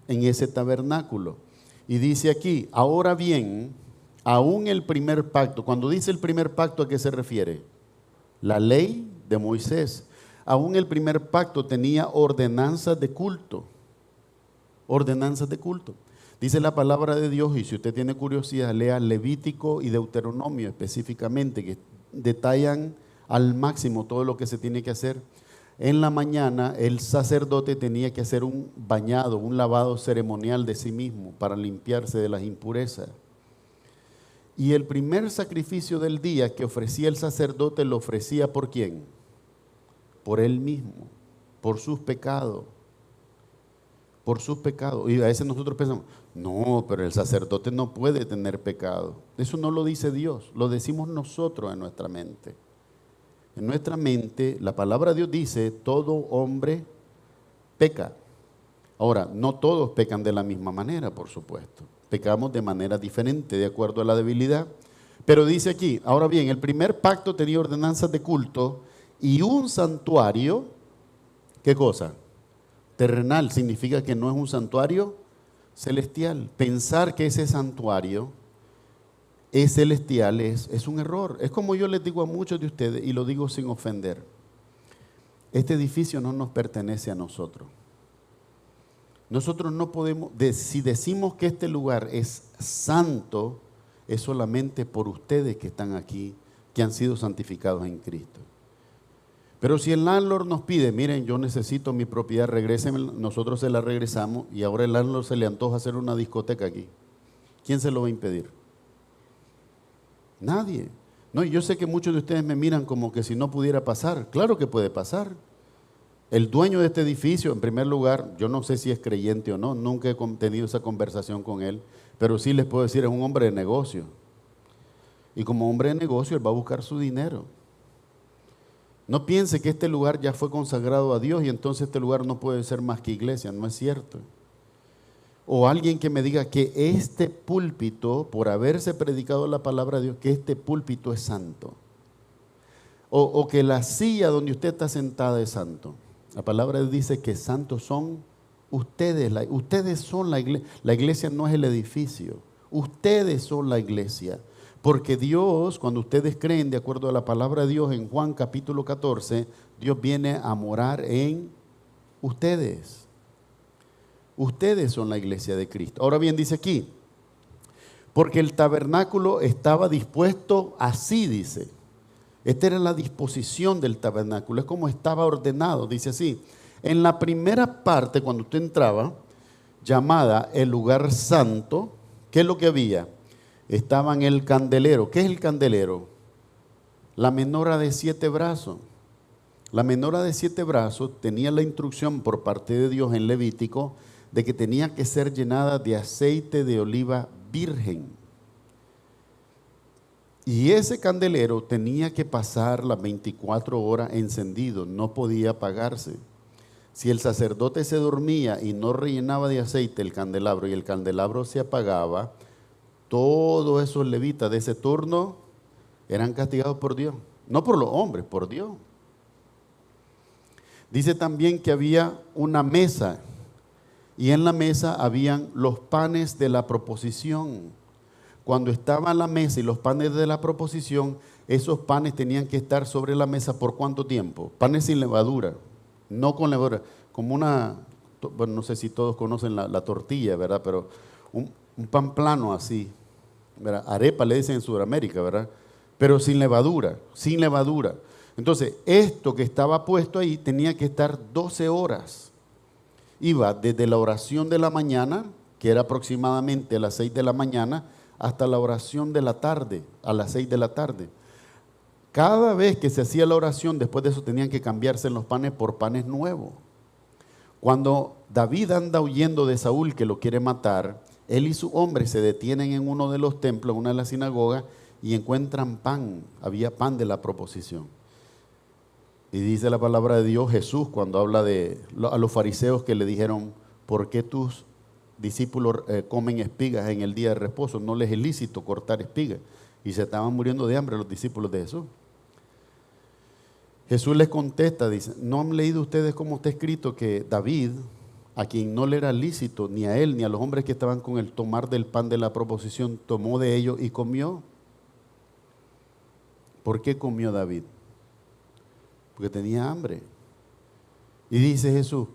en ese tabernáculo. Y dice aquí, ahora bien, aún el primer pacto, cuando dice el primer pacto, ¿a qué se refiere? La ley de Moisés. Aún el primer pacto tenía ordenanzas de culto. Ordenanzas de culto. Dice la palabra de Dios, y si usted tiene curiosidad, lea Levítico y Deuteronomio específicamente, que detallan al máximo todo lo que se tiene que hacer. en la mañana el sacerdote tenía que hacer un bañado, un lavado ceremonial de sí mismo para limpiarse de las impurezas. Y el primer sacrificio del día que ofrecía el sacerdote lo ofrecía ¿por quién? Por él mismo, por sus pecados. Por sus pecados. Y a veces nosotros pensamos, no, pero el sacerdote no puede tener pecado. Eso no lo dice Dios, lo decimos nosotros en nuestra mente. En nuestra mente, la palabra de Dios dice, todo hombre peca. Ahora, no todos pecan de la misma manera, por supuesto. Pecamos de manera diferente, de acuerdo a la debilidad. Pero dice aquí, ahora bien, el primer pacto tenía ordenanzas de culto y un santuario, ¿qué cosa? Terrenal, significa que no es un santuario celestial. Pensar que ese santuario es celestial es un error. Es como yo les digo a muchos de ustedes, y lo digo sin ofender. Este edificio no nos pertenece a nosotros. Nosotros no podemos, si decimos que este lugar es santo, es solamente por ustedes que están aquí, que han sido santificados en Cristo. Pero si el landlord nos pide, miren, yo necesito mi propiedad, regresen, nosotros se la regresamos y ahora el landlord se le antoja hacer una discoteca aquí. ¿Quién se lo va a impedir? Nadie. No, yo sé que muchos de ustedes me miran como que si no pudiera pasar. Claro que puede pasar. El dueño de este edificio, en primer lugar, yo no sé si es creyente o no, nunca he tenido esa conversación con él, pero sí les puedo decir, es un hombre de negocio. Y como hombre de negocio, él va a buscar su dinero. No piense que este lugar ya fue consagrado a Dios y entonces este lugar no puede ser más que iglesia, no es cierto. O alguien que me diga que este púlpito, por haberse predicado la palabra de Dios, que este púlpito es santo. O que la silla donde usted está sentada es santo. La palabra dice que santos son ustedes. Ustedes son la iglesia. La iglesia no es el edificio. Ustedes son la iglesia. Porque Dios, cuando ustedes creen de acuerdo a la palabra de Dios en Juan capítulo 14, Dios viene a morar en ustedes. Ustedes son la iglesia de Cristo. Ahora bien, dice aquí, porque el tabernáculo estaba dispuesto así, dice. Esta era la disposición del tabernáculo, es como estaba ordenado, dice así. En la primera parte, cuando usted entraba, llamada el lugar santo, ¿qué es lo que había? Estaba en el candelero. ¿Qué es el candelero? La menorá de 7 brazos. La menorá de 7 brazos tenía la instrucción por parte de Dios en Levítico de que tenía que ser llenada de aceite de oliva virgen. Y ese candelero tenía que pasar las 24 horas encendido, no podía apagarse. Si el sacerdote se dormía y no rellenaba de aceite el candelabro y el candelabro se apagaba, todos esos levitas de ese turno eran castigados por Dios. No por los hombres, por Dios. Dice también que había una mesa y en la mesa habían los panes de la proposición. Cuando estaba la mesa y los panes de la proposición, esos panes tenían que estar sobre la mesa ¿por cuánto tiempo? Panes sin levadura, no con levadura, como una, bueno, no sé si todos conocen la tortilla, ¿verdad? Pero un pan plano así, ¿verdad? Arepa le dicen en Sudamérica, ¿verdad? Pero sin levadura, sin levadura. Entonces, esto que estaba puesto ahí tenía que estar 12 horas. Iba desde la oración de la mañana, que era aproximadamente a las 6 de la mañana, hasta la oración de la tarde, a las 6 de la tarde. Cada vez que se hacía la oración, después de eso tenían que cambiarse los panes por panes nuevos. Cuando David anda huyendo de Saúl, que lo quiere matar, él y su hombre se detienen en uno de los templos, en una de las sinagogas, y encuentran pan. Había pan de la proposición. Y dice la palabra de Dios, Jesús, cuando habla a los fariseos que le dijeron, ¿por qué tus discípulos comen espigas en el día de reposo? No les es lícito cortar espigas. Y se estaban muriendo de hambre los discípulos de Jesús. Jesús les contesta, dice, ¿no han leído ustedes cómo está escrito que David, a quien no le era lícito, ni a él, ni a los hombres que estaban con él, tomar del pan de la proposición, tomó de ello y comió? ¿Por qué comió David? Porque tenía hambre. Y dice Jesús,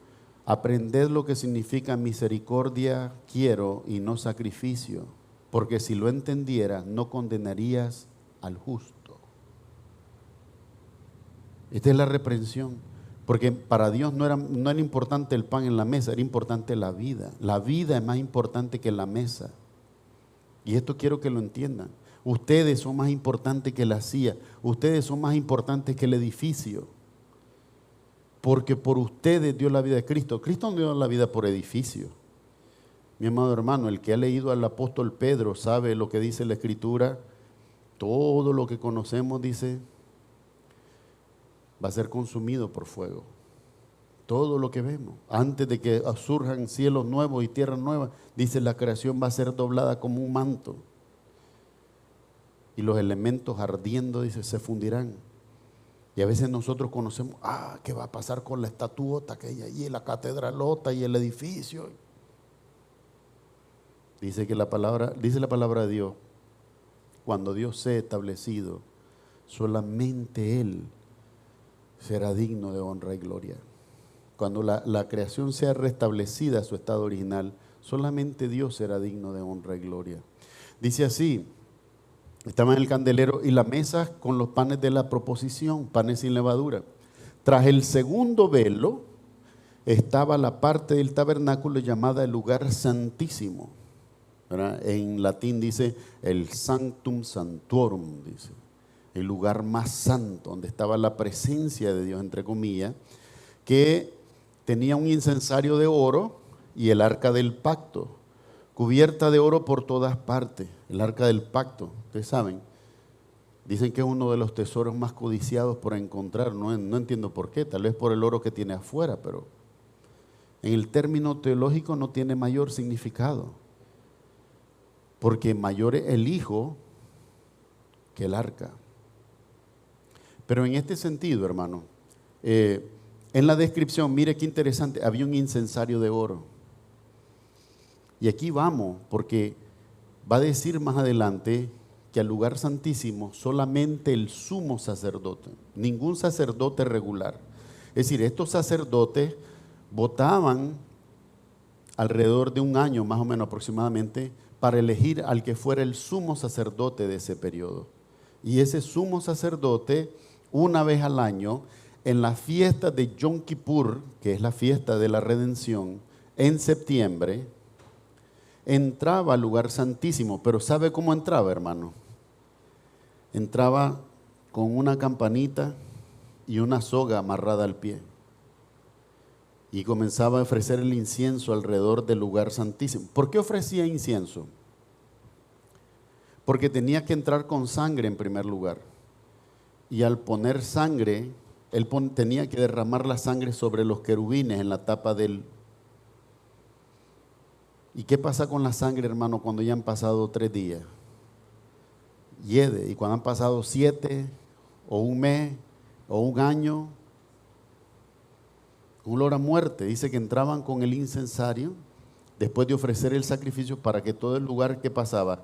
aprended lo que significa misericordia quiero y no sacrificio, porque si lo entendieras no condenarías al justo. Esta es la reprensión. Porque para Dios no era importante el pan en la mesa, era importante la vida. La vida es más importante que la mesa. Y esto quiero que lo entiendan. Ustedes son más importantes que la silla. Ustedes son más importantes que el edificio. Porque por ustedes dio la vida de Cristo. Cristo no dio la vida por edificio. Mi amado hermano, el que ha leído al apóstol Pedro sabe lo que dice la Escritura. Todo lo que conocemos, dice, va a ser consumido por fuego. Todo lo que vemos. Antes de que surjan cielos nuevos y tierras nuevas, dice, la creación va a ser doblada como un manto. Y los elementos ardiendo, dice, se fundirán. Y a veces nosotros conocemos, ¿qué va a pasar con la estatuota que hay allí, la catedralota y el edificio? Dice la palabra de Dios, cuando Dios sea establecido, solamente Él será digno de honra y gloria. Cuando la creación sea restablecida a su estado original, solamente Dios será digno de honra y gloria. Dice así, estaba en el candelero y la mesa con los panes de la proposición, panes sin levadura. Tras el segundo velo estaba la parte del tabernáculo llamada el lugar santísimo. ¿Verdad? En latín dice el sanctum sanctorum, dice, el lugar más santo, donde estaba la presencia de Dios, entre comillas, que tenía un incensario de oro y el arca del pacto, cubierta de oro por todas partes. El arca del pacto, ustedes saben, dicen que es uno de los tesoros más codiciados por encontrar. No entiendo por qué, tal vez por el oro que tiene afuera, pero en el término teológico no tiene mayor significado. Porque mayor es el hijo que el arca. Pero en este sentido, hermano, en la descripción, mire qué interesante, había un incensario de oro. Y aquí vamos, porque va a decir más adelante que al lugar santísimo solamente el sumo sacerdote, ningún sacerdote regular. Es decir, estos sacerdotes votaban alrededor de un año, más o menos aproximadamente, para elegir al que fuera el sumo sacerdote de ese periodo. Y ese sumo sacerdote, una vez al año, en la fiesta de Yom Kippur, que es la fiesta de la redención, en septiembre, entraba al lugar santísimo. Pero ¿sabe cómo entraba, hermano? Entraba con una campanita y una soga amarrada al pie. Y comenzaba a ofrecer el incienso alrededor del lugar santísimo. ¿Por qué ofrecía incienso? Porque tenía que entrar con sangre en primer lugar. Y al poner sangre, él tenía que derramar la sangre sobre los querubines en la tapa del... ¿Y qué pasa con la sangre, hermano, cuando ya han pasado 3 días? Hiede. Y cuando han pasado 7, o un mes, o un año... un olor a muerte. Dice que entraban con el incensario después de ofrecer el sacrificio para que todo el lugar que pasaba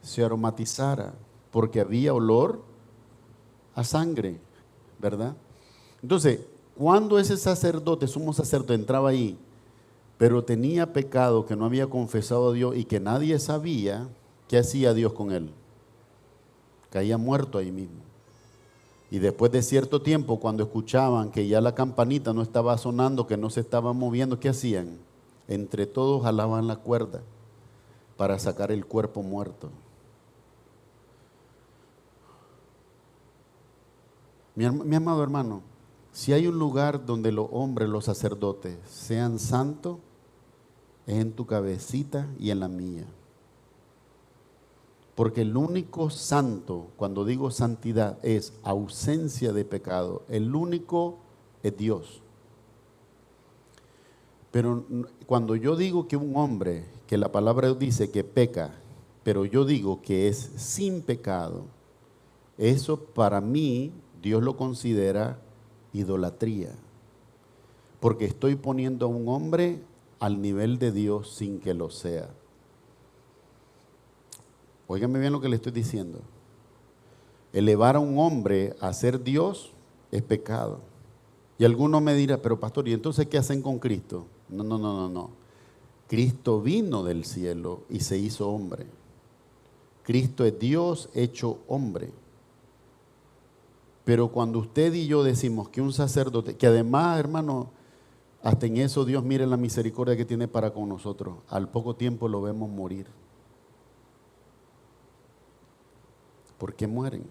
se aromatizara, porque había olor a sangre, ¿verdad? Entonces, cuando ese sacerdote, sumo sacerdote, entraba ahí, pero tenía pecado que no había confesado a Dios y que nadie sabía, ¿qué hacía Dios con él? Caía muerto ahí mismo. Y después de cierto tiempo, cuando escuchaban que ya la campanita no estaba sonando, que no se estaba moviendo, ¿qué hacían? Entre todos jalaban la cuerda para sacar el cuerpo muerto. Mi amado hermano, si hay un lugar donde los hombres, los sacerdotes, sean santos, es en tu cabecita y en la mía. Porque el único santo, cuando digo santidad, es ausencia de pecado. El único es Dios. Pero cuando yo digo que un hombre, que la palabra dice que peca, pero yo digo que es sin pecado, eso para mí Dios lo considera idolatría. Porque estoy poniendo a un hombre al nivel de Dios sin que lo sea. Óigame bien lo que le estoy diciendo. Elevar a un hombre a ser Dios es pecado. Y alguno me dirá, pero pastor, ¿y entonces qué hacen con Cristo? No. Cristo vino del cielo y se hizo hombre. Cristo es Dios hecho hombre. Pero cuando usted y yo decimos que un sacerdote, que además, hermano, hasta en eso Dios mire la misericordia que tiene para con nosotros, al poco tiempo lo vemos morir. ¿Por qué mueren?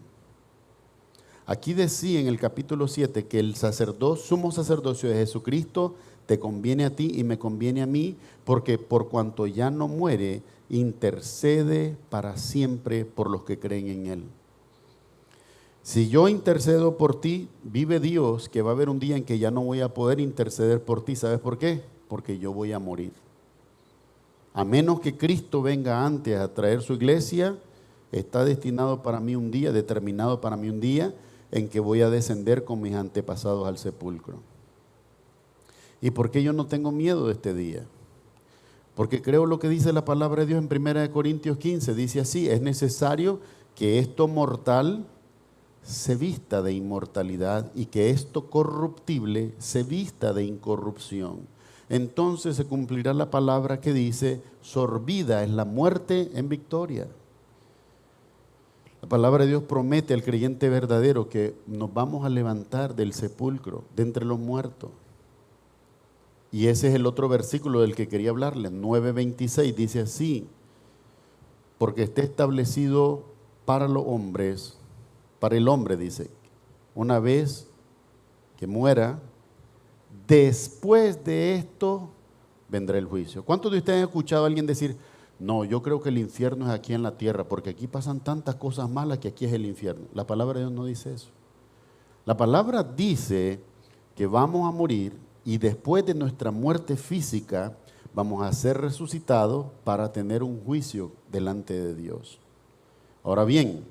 Aquí decía en el capítulo 7 que el sumo sacerdocio de Jesucristo te conviene a ti y me conviene a mí, porque por cuanto ya no muere, intercede para siempre por los que creen en Él. Si yo intercedo por ti, vive Dios que va a haber un día en que ya no voy a poder interceder por ti. ¿Sabes por qué? Porque yo voy a morir. A menos que Cristo venga antes a traer su iglesia, está destinado para mí un día, determinado para mí un día, en que voy a descender con mis antepasados al sepulcro. ¿Y por qué yo no tengo miedo de este día? Porque creo lo que dice la palabra de Dios en 1 Corintios 15. Dice así: es necesario que esto mortal se vista de inmortalidad y que esto corruptible se vista de incorrupción. Entonces se cumplirá la palabra que dice: sorbida es la muerte en victoria. La palabra de Dios promete al creyente verdadero que nos vamos a levantar del sepulcro, de entre los muertos. Y ese es el otro versículo del que quería hablarles, 9:26, dice así: porque está establecido para los hombres, para el hombre, dice, una vez que muera, después de esto vendrá el juicio. ¿Cuántos de ustedes han escuchado a alguien decir: no, yo creo que el infierno es aquí en la tierra, porque aquí pasan tantas cosas malas que aquí es el infierno? La palabra de Dios no dice eso. La palabra dice que vamos a morir y después de nuestra muerte física vamos a ser resucitados para tener un juicio delante de Dios. Ahora bien,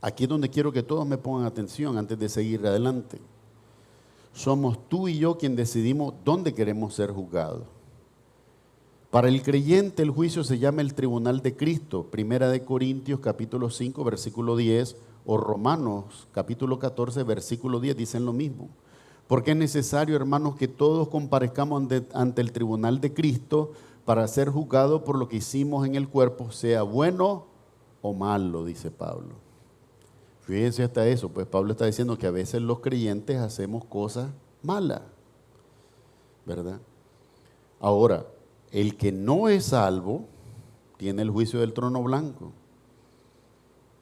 aquí es donde quiero que todos me pongan atención antes de seguir adelante. Somos tú y yo quien decidimos dónde queremos ser juzgados. Para el creyente el juicio se llama el tribunal de Cristo, 1 Corintios capítulo 5 versículo 10 o Romanos capítulo 14 versículo 10 dicen lo mismo. Porque es necesario, hermanos, que todos comparezcamos ante el tribunal de Cristo para ser juzgados por lo que hicimos en el cuerpo, sea bueno o malo, dice Pablo. Fíjense hasta eso, pues Pablo está diciendo que a veces los creyentes hacemos cosas malas, ¿verdad? Ahora, el que no es salvo tiene el juicio del trono blanco.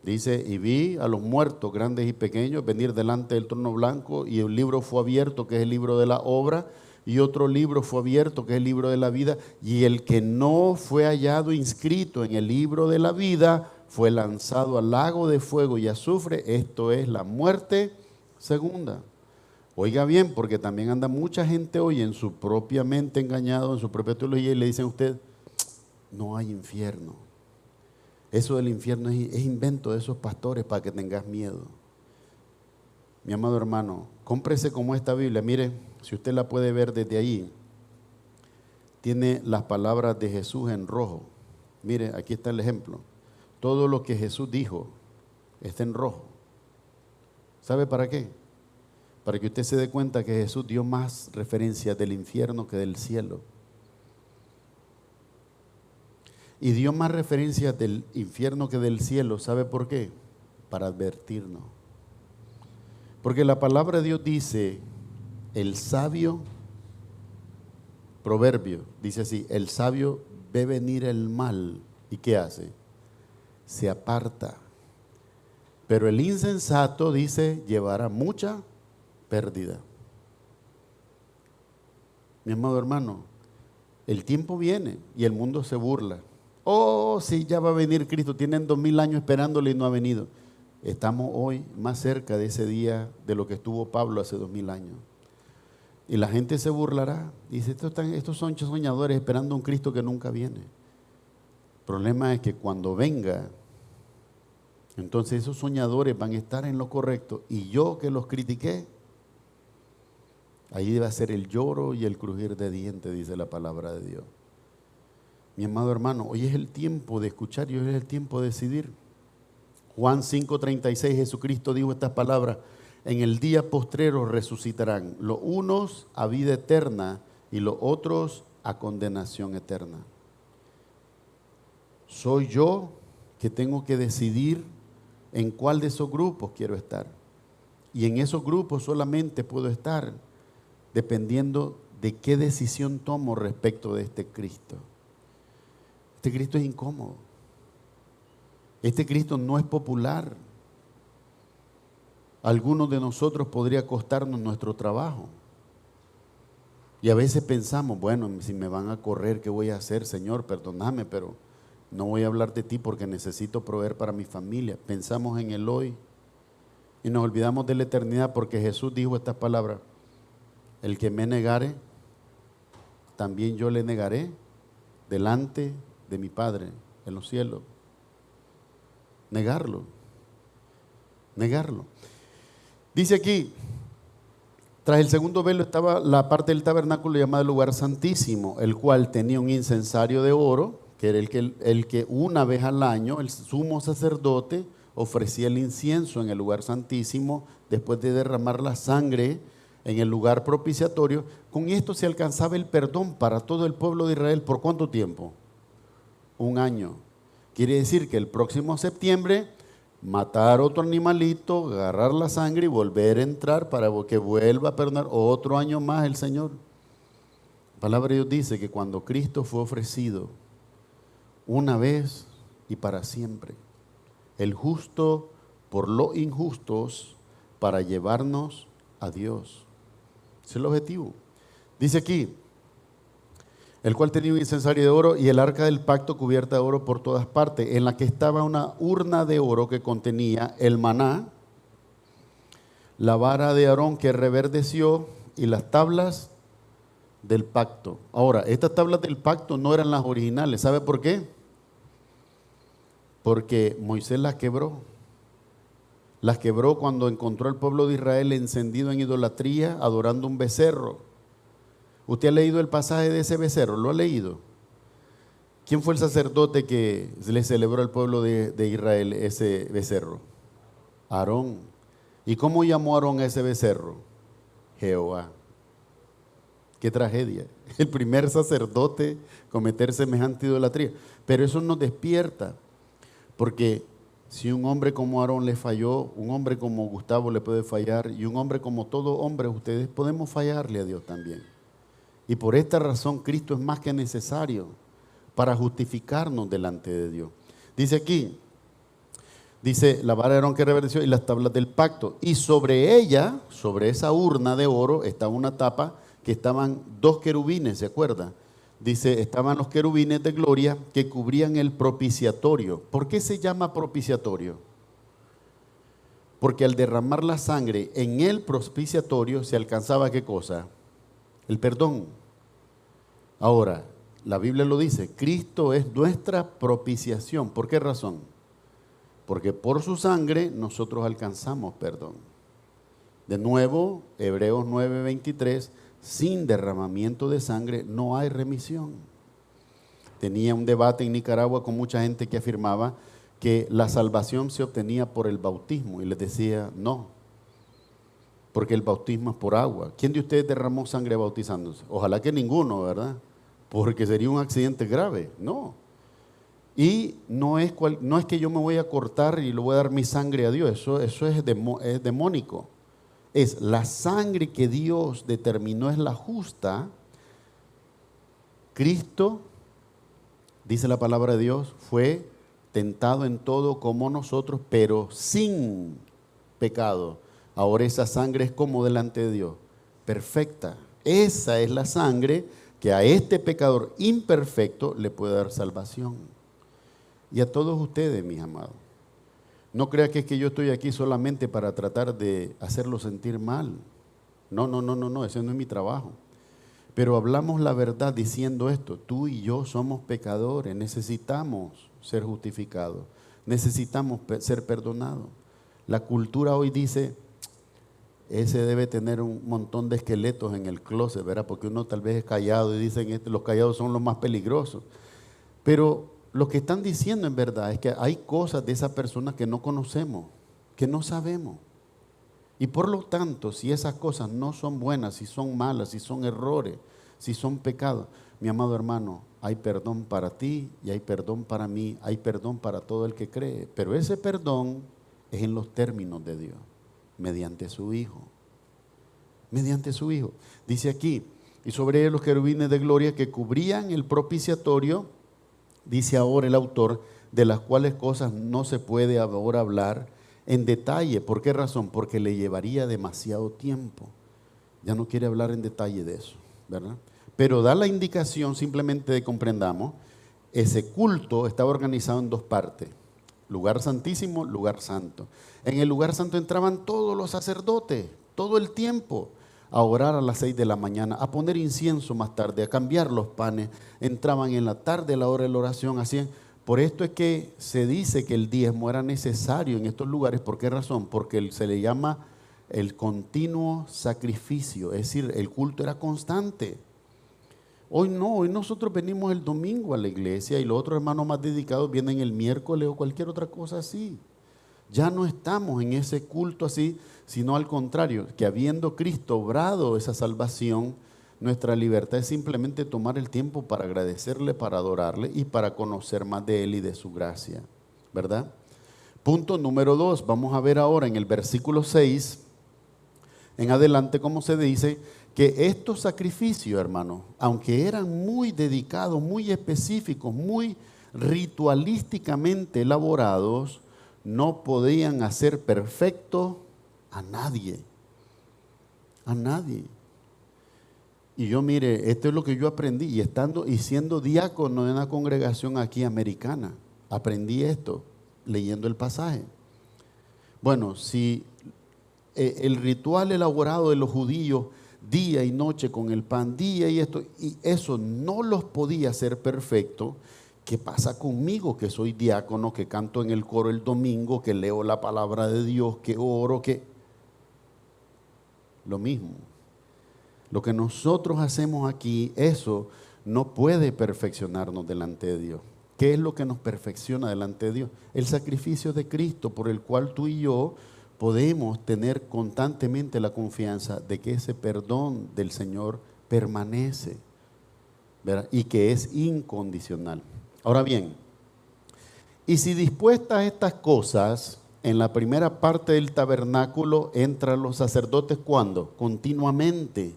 Dice: y vi a los muertos, grandes y pequeños, venir delante del trono blanco, y un libro fue abierto, que es el libro de la obra, y otro libro fue abierto, que es el libro de la vida, y el que no fue hallado inscrito en el libro de la vida fue lanzado al lago de fuego y azufre. Esto es la muerte segunda. Oiga bien, porque también anda mucha gente hoy en su propia mente engañado, en su propia teología, y le dicen a usted: no hay infierno. Eso del infierno es invento de esos pastores para que tengas miedo. Mi amado hermano, cómprese como esta Biblia. Mire, si usted la puede ver desde ahí, tiene las palabras de Jesús en rojo. Mire, aquí está el ejemplo. Todo lo que Jesús dijo está en rojo. ¿Sabe para qué? Para que usted se dé cuenta que Jesús dio más referencias del infierno que del cielo. Y dio más referencias del infierno que del cielo. ¿Sabe por qué? Para advertirnos. Porque la palabra de Dios dice: el sabio, proverbio, dice así: el sabio ve venir el mal. ¿Y qué hace? Se aparta. Pero el insensato, dice, llevará mucha pérdida. Mi amado hermano, el tiempo viene y el mundo se burla. Oh, sí, ya va a venir Cristo. Tienen 2000 años esperándole y no ha venido. Estamos hoy más cerca de ese día de lo que estuvo Pablo hace 2000 años. Y la gente se burlará. Dice: estos son soñadores esperando a un Cristo que nunca viene. El problema es que cuando venga, entonces esos soñadores van a estar en lo correcto. Y yo que los critiqué, ahí va a ser el lloro y el crujir de dientes, dice la palabra de Dios. Mi amado hermano, hoy es el tiempo de escuchar y hoy es el tiempo de decidir. Juan 5:36, Jesucristo dijo estas palabras: en el día postrero resucitarán los unos a vida eterna y los otros a condenación eterna. Soy yo que tengo que decidir en cuál de esos grupos quiero estar. Y en esos grupos solamente puedo estar dependiendo de qué decisión tomo respecto de este Cristo. Este Cristo es incómodo. Este Cristo no es popular. Algunos de nosotros podría costarnos nuestro trabajo. Y a veces pensamos, bueno, si me van a correr, ¿qué voy a hacer, Señor? Perdóname, pero no voy a hablar de ti porque necesito proveer para mi familia. Pensamos en el hoy y nos olvidamos de la eternidad, porque Jesús dijo estas palabras: el que me negare, también yo le negaré delante de mi Padre en los cielos. Negarlo. Dice aquí, tras el segundo velo estaba la parte del tabernáculo llamada el lugar santísimo, el cual tenía un incensario de oro, que era el que una vez al año el sumo sacerdote ofrecía el incienso en el lugar santísimo después de derramar la sangre en el lugar propiciatorio. Con esto se alcanzaba el perdón para todo el pueblo de Israel. ¿Por cuánto tiempo? 1 año. Quiere decir que el próximo septiembre matar otro animalito, agarrar la sangre y volver a entrar para que vuelva a perdonar otro año más el Señor. La palabra de Dios dice que cuando Cristo fue ofrecido una vez y para siempre, el justo por los injustos, para llevarnos a Dios. Ese es el objetivo. Dice aquí, el cual tenía un incensario de oro y el arca del pacto cubierta de oro por todas partes, en la que estaba una urna de oro que contenía el maná, la vara de Aarón que reverdeció y las tablas del pacto. Ahora, estas tablas del pacto no eran las originales. ¿Sabe por qué? Porque Moisés las quebró. Las quebró cuando encontró al pueblo de Israel encendido en idolatría, adorando un becerro. ¿Usted ha leído el pasaje de ese becerro? ¿Lo ha leído? ¿Quién fue el sacerdote que le celebró al pueblo de Israel ese becerro? Aarón. ¿Y cómo llamó Aarón a ese becerro? Jehová. Qué tragedia. El primer sacerdote cometer semejante idolatría. Pero eso nos despierta, porque si un hombre como Aarón le falló, un hombre como Gustavo le puede fallar, y un hombre como todo hombre, ustedes podemos fallarle a Dios también. Y por esta razón Cristo es más que necesario para justificarnos delante de Dios. Dice aquí, dice la vara de Aarón que reverdeció y las tablas del pacto. Y sobre ella, sobre esa urna de oro, estaba una tapa que estaban 2 querubines, ¿se acuerda? Dice, estaban los querubines de gloria que cubrían el propiciatorio. ¿Por qué se llama propiciatorio? Porque al derramar la sangre en el propiciatorio se alcanzaba ¿qué cosa? El perdón. Ahora, la Biblia lo dice, Cristo es nuestra propiciación. ¿Por qué razón? Porque por su sangre nosotros alcanzamos perdón. De nuevo, Hebreos 9:23, sin derramamiento de sangre no hay remisión. Tenía un debate en Nicaragua con mucha gente que afirmaba que la salvación se obtenía por el bautismo y les decía no, porque el bautismo es por agua. ¿Quién de ustedes derramó sangre bautizándose? Ojalá que ninguno, ¿verdad? Porque sería un accidente grave, no. Y no es que yo me voy a cortar y le voy a dar mi sangre a Dios, eso es demónico. Es la sangre que Dios determinó es la justa. Cristo, dice la palabra de Dios, fue tentado en todo como nosotros, pero sin pecado. Ahora esa sangre es como delante de Dios, perfecta. Esa es la sangre que a este pecador imperfecto le puede dar salvación. Y a todos ustedes, mis amados. No crea que es que yo estoy aquí solamente para tratar de hacerlo sentir mal. No, ese no es mi trabajo. Pero hablamos la verdad diciendo esto, tú y yo somos pecadores, necesitamos ser justificados, necesitamos ser perdonados. La cultura hoy dice, ese debe tener un montón de esqueletos en el closet, ¿verdad? Porque uno tal vez es callado y dicen, los callados son los más peligrosos. Pero lo que están diciendo en verdad es que hay cosas de esa persona que no conocemos, que no sabemos. Y por lo tanto, si esas cosas no son buenas, si son malas, si son errores, si son pecados, mi amado hermano, hay perdón para ti y hay perdón para mí, hay perdón para todo el que cree. Pero ese perdón es en los términos de Dios. mediante su Hijo. Mediante su Hijo. Dice aquí, y sobre él los querubines de gloria que cubrían el propiciatorio, dice ahora el autor, de las cuales cosas no se puede ahora hablar en detalle. ¿Por qué razón? Porque le llevaría demasiado tiempo. Ya no quiere hablar en detalle de eso, ¿verdad? Pero da la indicación simplemente de que comprendamos, ese culto estaba organizado en dos partes. Lugar santísimo, lugar santo. En el lugar santo entraban todos los sacerdotes, todo el tiempo, a orar a las 6 de la mañana, a poner incienso más tarde, a cambiar los panes. Entraban en la tarde a la hora de la oración, hacían. Por esto es que se dice que el diezmo era necesario en estos lugares. ¿Por qué razón? Porque se le llama el continuo sacrificio, es decir, el culto era constante. Hoy no, hoy nosotros venimos el domingo a la iglesia y los otros hermanos más dedicados vienen el miércoles o cualquier otra cosa así. Ya no estamos en ese culto así, sino al contrario, que habiendo Cristo obrado esa salvación, nuestra libertad es simplemente tomar el tiempo para agradecerle, para adorarle y para conocer más de Él y de su gracia, ¿verdad? Punto número 2, vamos a ver ahora en el versículo 6, en adelante cómo se dice que estos sacrificios, hermanos, aunque eran muy dedicados, muy específicos, muy ritualísticamente elaborados, no podían hacer perfecto a nadie. A nadie. Y yo mire, esto es lo que yo aprendí, y siendo diácono en una congregación aquí americana, aprendí esto leyendo el pasaje. Bueno, si el ritual elaborado de los judíos, día y noche con el pan, día y esto, y eso no los podía hacer perfecto, ¿qué pasa conmigo que soy diácono, que canto en el coro el domingo, que leo la palabra de Dios, que oro, que... Lo mismo. Lo que nosotros hacemos aquí, eso no puede perfeccionarnos delante de Dios. ¿Qué es lo que nos perfecciona delante de Dios? El sacrificio de Cristo, por el cual tú y yo podemos tener constantemente la confianza de que ese perdón del Señor permanece, ¿verdad? Y que es incondicional. Ahora bien, y si dispuestas estas cosas, en la primera parte del tabernáculo entran los sacerdotes, ¿cuándo? Continuamente,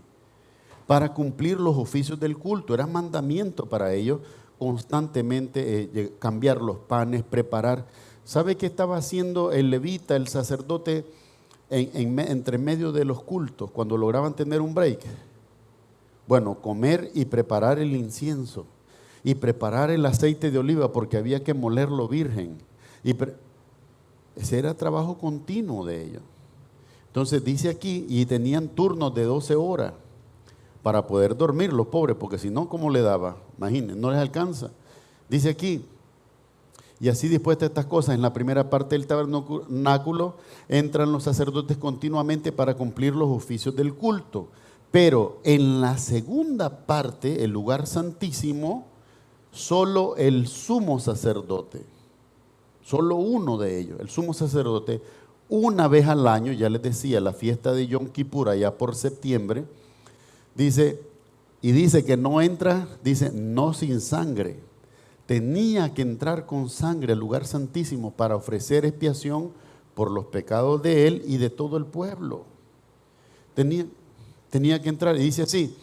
para cumplir los oficios del culto. Era mandamiento para ellos constantemente cambiar los panes, preparar. ¿Sabe qué estaba haciendo el levita, el sacerdote, entre medio de los cultos, cuando lograban tener un break? Bueno, comer y preparar el incienso, y preparar el aceite de oliva, porque había que molerlo virgen. Ese era trabajo continuo de ellos. Entonces dice aquí, y tenían turnos de 12 horas para poder dormir los pobres, porque si no, ¿cómo le daba? Imagínense, no les alcanza. Dice aquí, y así dispuestas estas cosas, en la primera parte del tabernáculo entran los sacerdotes continuamente para cumplir los oficios del culto. Pero en la segunda parte, el lugar santísimo, solo el sumo sacerdote, solo uno de ellos, el sumo sacerdote, una vez al año, ya les decía, la fiesta de Yom Kippur, allá por septiembre, dice que no entra, dice, no sin sangre. Tenía que entrar con sangre al lugar santísimo para ofrecer expiación por los pecados de él y de todo el pueblo. Tenía que entrar, y dice así,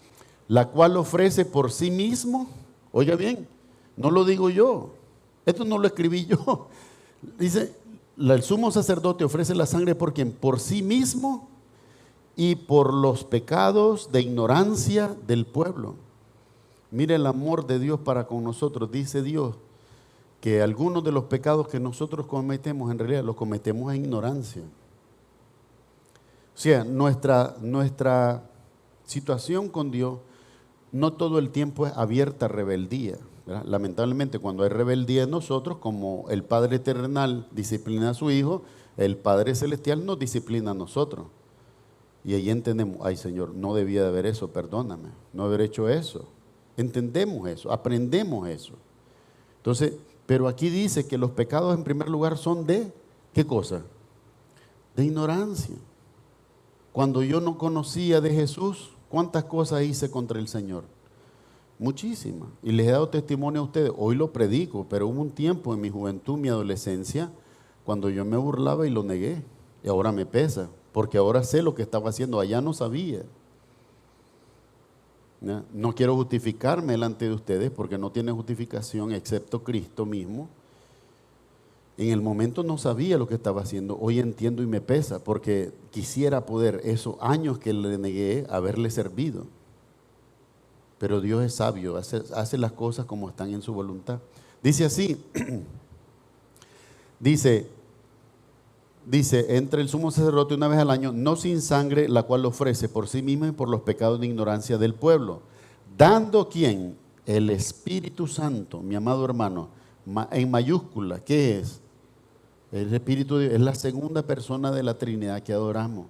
la cual ofrece por sí mismo, oiga bien, no lo digo yo, esto no lo escribí yo. Dice, el sumo sacerdote ofrece la sangre por quien, por sí mismo y por los pecados de ignorancia del pueblo. Mire el amor de Dios para con nosotros. Dice Dios que algunos de los pecados que nosotros cometemos en realidad los cometemos en ignorancia. O sea, nuestra situación con Dios no todo el tiempo es abierta rebeldía, ¿verdad? Lamentablemente cuando hay rebeldía en nosotros, como el Padre terrenal disciplina a su Hijo, el Padre celestial nos disciplina a nosotros. Y ahí entendemos, ay Señor, no debía de haber eso, perdóname, no haber hecho eso. Entendemos eso, aprendemos eso. Entonces, pero aquí dice que los pecados en primer lugar son de, ¿qué cosa? De ignorancia. Cuando yo no conocía de Jesús, ¿cuántas cosas hice contra el Señor? Muchísimas. Y les he dado testimonio a ustedes. Hoy lo predico, pero hubo un tiempo en mi juventud, mi adolescencia, cuando yo me burlaba y lo negué. Y ahora me pesa, porque ahora sé lo que estaba haciendo, allá no sabía. ¿Ya? No quiero justificarme delante de ustedes porque no tiene justificación excepto Cristo mismo. En el momento no sabía lo que estaba haciendo, hoy entiendo y me pesa porque quisiera poder esos años que le negué haberle servido. Pero Dios es sabio, hace las cosas como están en su voluntad. Dice así, dice, entre el sumo sacerdote una vez al año, no sin sangre, la cual ofrece por sí misma y por los pecados de ignorancia del pueblo. Dando ¿quién? El Espíritu Santo, mi amado hermano, en mayúscula, ¿qué es? El Espíritu de Dios es la segunda persona de la Trinidad que adoramos.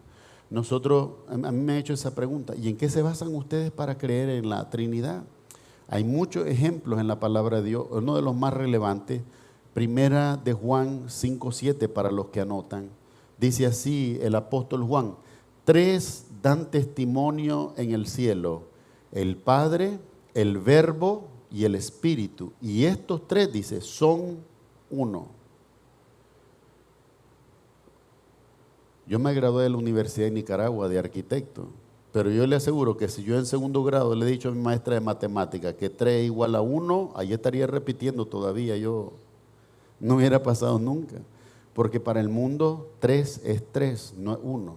Nosotros, a mí me ha hecho esa pregunta, ¿y en qué se basan ustedes para creer en la Trinidad? Hay muchos ejemplos en la palabra de Dios, uno de los más relevantes, primera de Juan 5:7 para los que anotan. Dice así el apóstol Juan, 3 dan testimonio en el cielo, el Padre, el Verbo y el Espíritu. Y estos 3, dice, son uno. Yo me gradué de la Universidad de Nicaragua de arquitecto, pero yo le aseguro que si yo en segundo grado le he dicho a mi maestra de matemáticas que 3 igual a 1, ahí estaría repitiendo todavía, yo no hubiera pasado nunca, porque para el mundo 3 es 3, no es 1.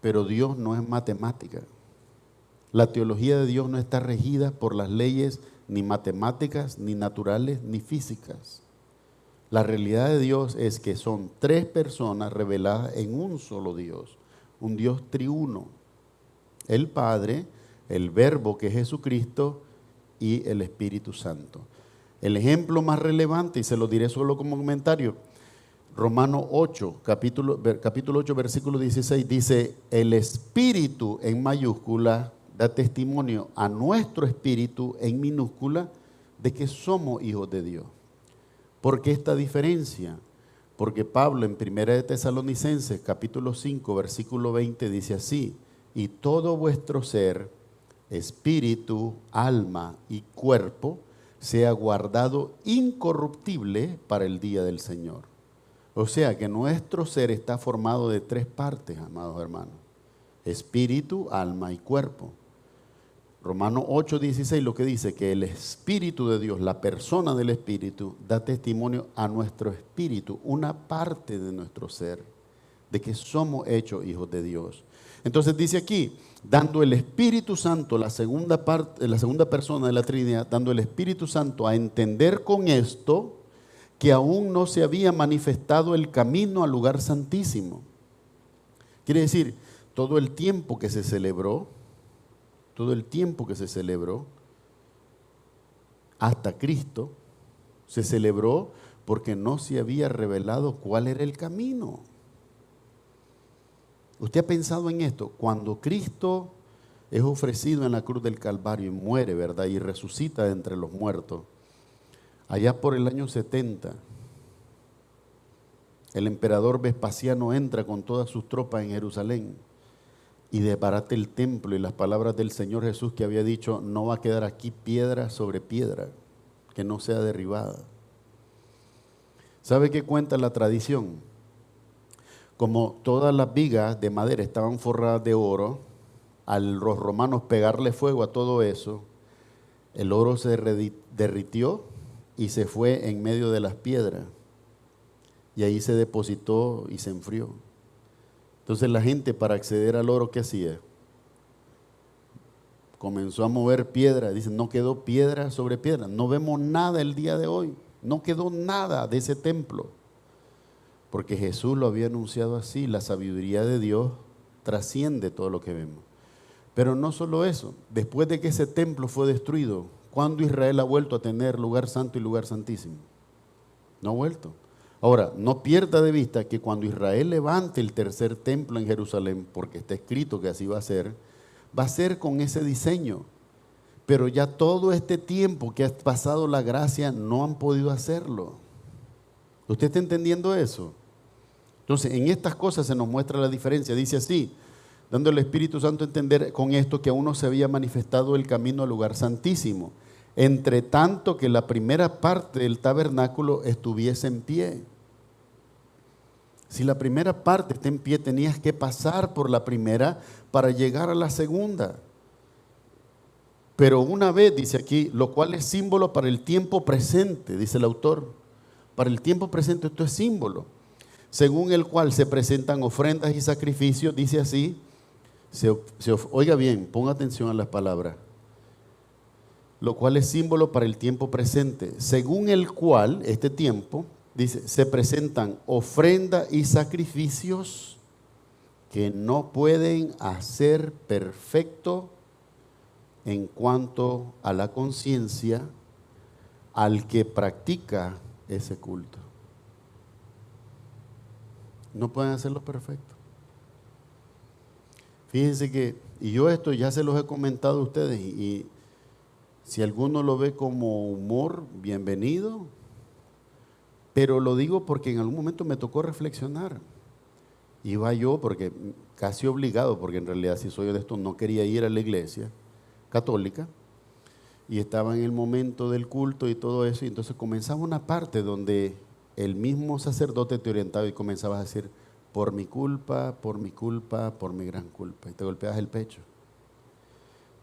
Pero Dios no es matemática. La teología de Dios no está regida por las leyes ni matemáticas, ni naturales, ni físicas. La realidad de Dios es que son 3 personas reveladas en un solo Dios, un Dios triuno. El Padre, el Verbo que es Jesucristo y el Espíritu Santo. El ejemplo más relevante, y se lo diré solo como comentario, Romanos 8, capítulo 8, versículo 16, dice, el Espíritu en mayúscula da testimonio a nuestro espíritu en minúscula de que somos hijos de Dios. ¿Por qué esta diferencia? Porque Pablo en 1 de Tesalonicenses capítulo 5 versículo 20 dice así, y todo vuestro ser, espíritu, alma y cuerpo, sea guardado incorruptible para el día del Señor. O sea que nuestro ser está formado de 3 partes, amados hermanos, espíritu, alma y cuerpo. Romanos 8:16 lo que dice que el Espíritu de Dios, la persona del Espíritu, da testimonio a nuestro espíritu, una parte de nuestro ser, de que somos hechos hijos de Dios. Entonces dice aquí, dando el Espíritu Santo, la segunda persona de la Trinidad, dando el Espíritu Santo a entender con esto que aún no se había manifestado el camino al lugar santísimo. Quiere decir, todo el tiempo que se celebró hasta Cristo, se celebró porque no se había revelado cuál era el camino. ¿Usted ha pensado en esto? Cuando Cristo es ofrecido en la cruz del Calvario y muere, ¿verdad? Y resucita de entre los muertos, allá por el año 70, el emperador Vespasiano entra con todas sus tropas en Jerusalén y desbarata el templo, y las palabras del Señor Jesús que había dicho, no va a quedar aquí piedra sobre piedra que no sea derribada. ¿Sabe qué cuenta la tradición? Como todas las vigas de madera estaban forradas de oro, a los romanos pegarle fuego a todo eso, el oro se derritió y se fue en medio de las piedras, y ahí se depositó y se enfrió. Entonces la gente, para acceder al oro, ¿qué hacía? Comenzó a mover piedra. Dicen, no quedó piedra sobre piedra. No vemos nada el día de hoy. No quedó nada de ese templo. Porque Jesús lo había anunciado así. La sabiduría de Dios trasciende todo lo que vemos. Pero no solo eso. Después de que ese templo fue destruido, ¿cuándo Israel ha vuelto a tener lugar santo y lugar santísimo? No ha vuelto. Ahora, no pierda de vista que cuando Israel levante el tercer templo en Jerusalén, porque está escrito que así va a ser con ese diseño. Pero ya todo este tiempo que ha pasado la gracia no han podido hacerlo. ¿Usted está entendiendo eso? Entonces, en estas cosas se nos muestra la diferencia. Dice así, dando el Espíritu Santo a entender con esto que aún no se había manifestado el camino al lugar santísimo, entre tanto que la primera parte del tabernáculo estuviese en pie. Si la primera parte está en pie, tenías que pasar por la primera para llegar a la segunda. Pero una vez, dice aquí, lo cual es símbolo para el tiempo presente, dice el autor. Para el tiempo presente esto es símbolo, según el cual se presentan ofrendas y sacrificios, dice así, oiga bien, ponga atención a las palabras, lo cual es símbolo para el tiempo presente, según el cual, este tiempo, dice, se presentan ofrendas y sacrificios que no pueden hacer perfecto en cuanto a la conciencia al que practica ese culto. No pueden hacerlo perfecto. Fíjense que, y yo esto ya se los he comentado a ustedes, y si alguno lo ve como humor, bienvenido, pero lo digo porque en algún momento me tocó reflexionar. Iba yo, porque casi obligado, porque en realidad, si soy honesto, no quería ir a la iglesia católica, y estaba en el momento del culto y todo eso, y entonces comenzaba una parte donde el mismo sacerdote te orientaba y comenzabas a decir, por mi culpa, por mi culpa, por mi gran culpa, y te golpeabas el pecho.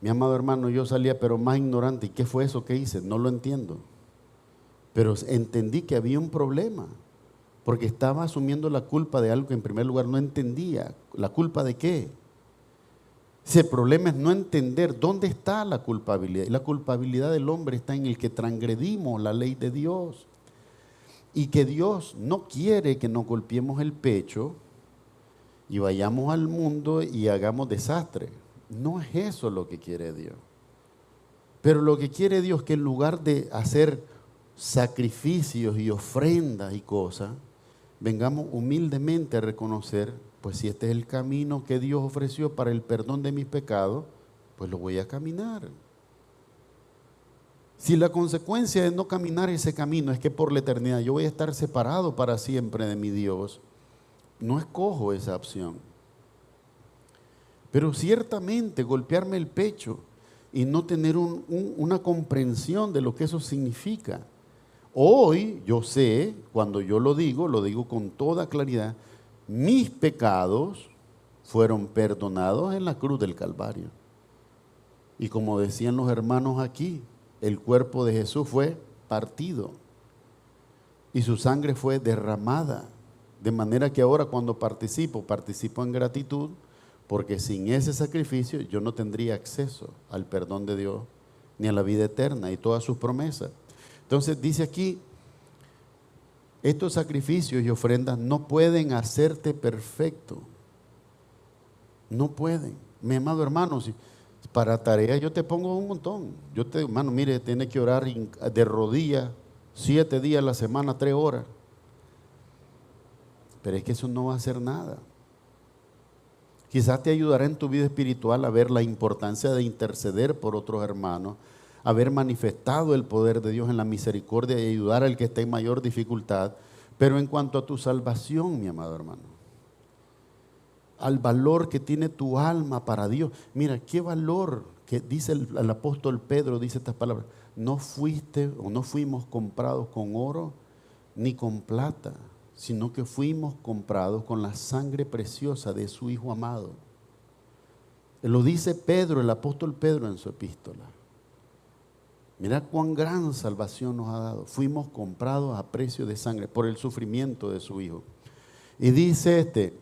Mi amado hermano, yo salía pero más ignorante. ¿Y qué fue eso que hice? No lo entiendo. Pero entendí que había un problema, porque estaba asumiendo la culpa de algo que en primer lugar no entendía. ¿La culpa de qué? Ese problema es no entender dónde está la culpabilidad. Y la culpabilidad del hombre está en el que transgredimos la ley de Dios. Y que Dios no quiere que nos golpeemos el pecho y vayamos al mundo y hagamos desastre. No es eso lo que quiere Dios. Pero lo que quiere Dios es que en lugar de hacer sacrificios y ofrendas y cosas, vengamos humildemente a reconocer, pues si este es el camino que Dios ofreció para el perdón de mis pecados, pues lo voy a caminar. Si la consecuencia de no caminar ese camino es que por la eternidad yo voy a estar separado para siempre de mi Dios, no escojo esa opción. Pero ciertamente golpearme el pecho y no tener una comprensión de lo que eso significa. Hoy yo sé, cuando yo lo digo con toda claridad, mis pecados fueron perdonados en la cruz del Calvario. Y como decían los hermanos aquí, el cuerpo de Jesús fue partido y su sangre fue derramada. De manera que ahora cuando participo en gratitud, porque sin ese sacrificio yo no tendría acceso al perdón de Dios, ni a la vida eterna y todas sus promesas. Entonces dice aquí, estos sacrificios y ofrendas no pueden hacerte perfecto. No pueden. Mi amado hermano, si para tarea yo te pongo un montón. Hermano, mire, tiene que orar de rodillas 7 días a la semana, 3 horas. Pero es que eso no va a hacer nada. Quizás te ayudará en tu vida espiritual a ver la importancia de interceder por otros hermanos, haber manifestado el poder de Dios en la misericordia y ayudar al que esté en mayor dificultad. Pero en cuanto a tu salvación, mi amado hermano, al valor que tiene tu alma para Dios, mira, qué valor que dice el apóstol Pedro, dice estas palabras, no fuimos comprados con oro ni con plata, sino que fuimos comprados con la sangre preciosa de su Hijo amado. Lo dice Pedro, el apóstol Pedro en su epístola. Mira cuán gran salvación nos ha dado. Fuimos comprados a precio de sangre por el sufrimiento de su Hijo. Y dice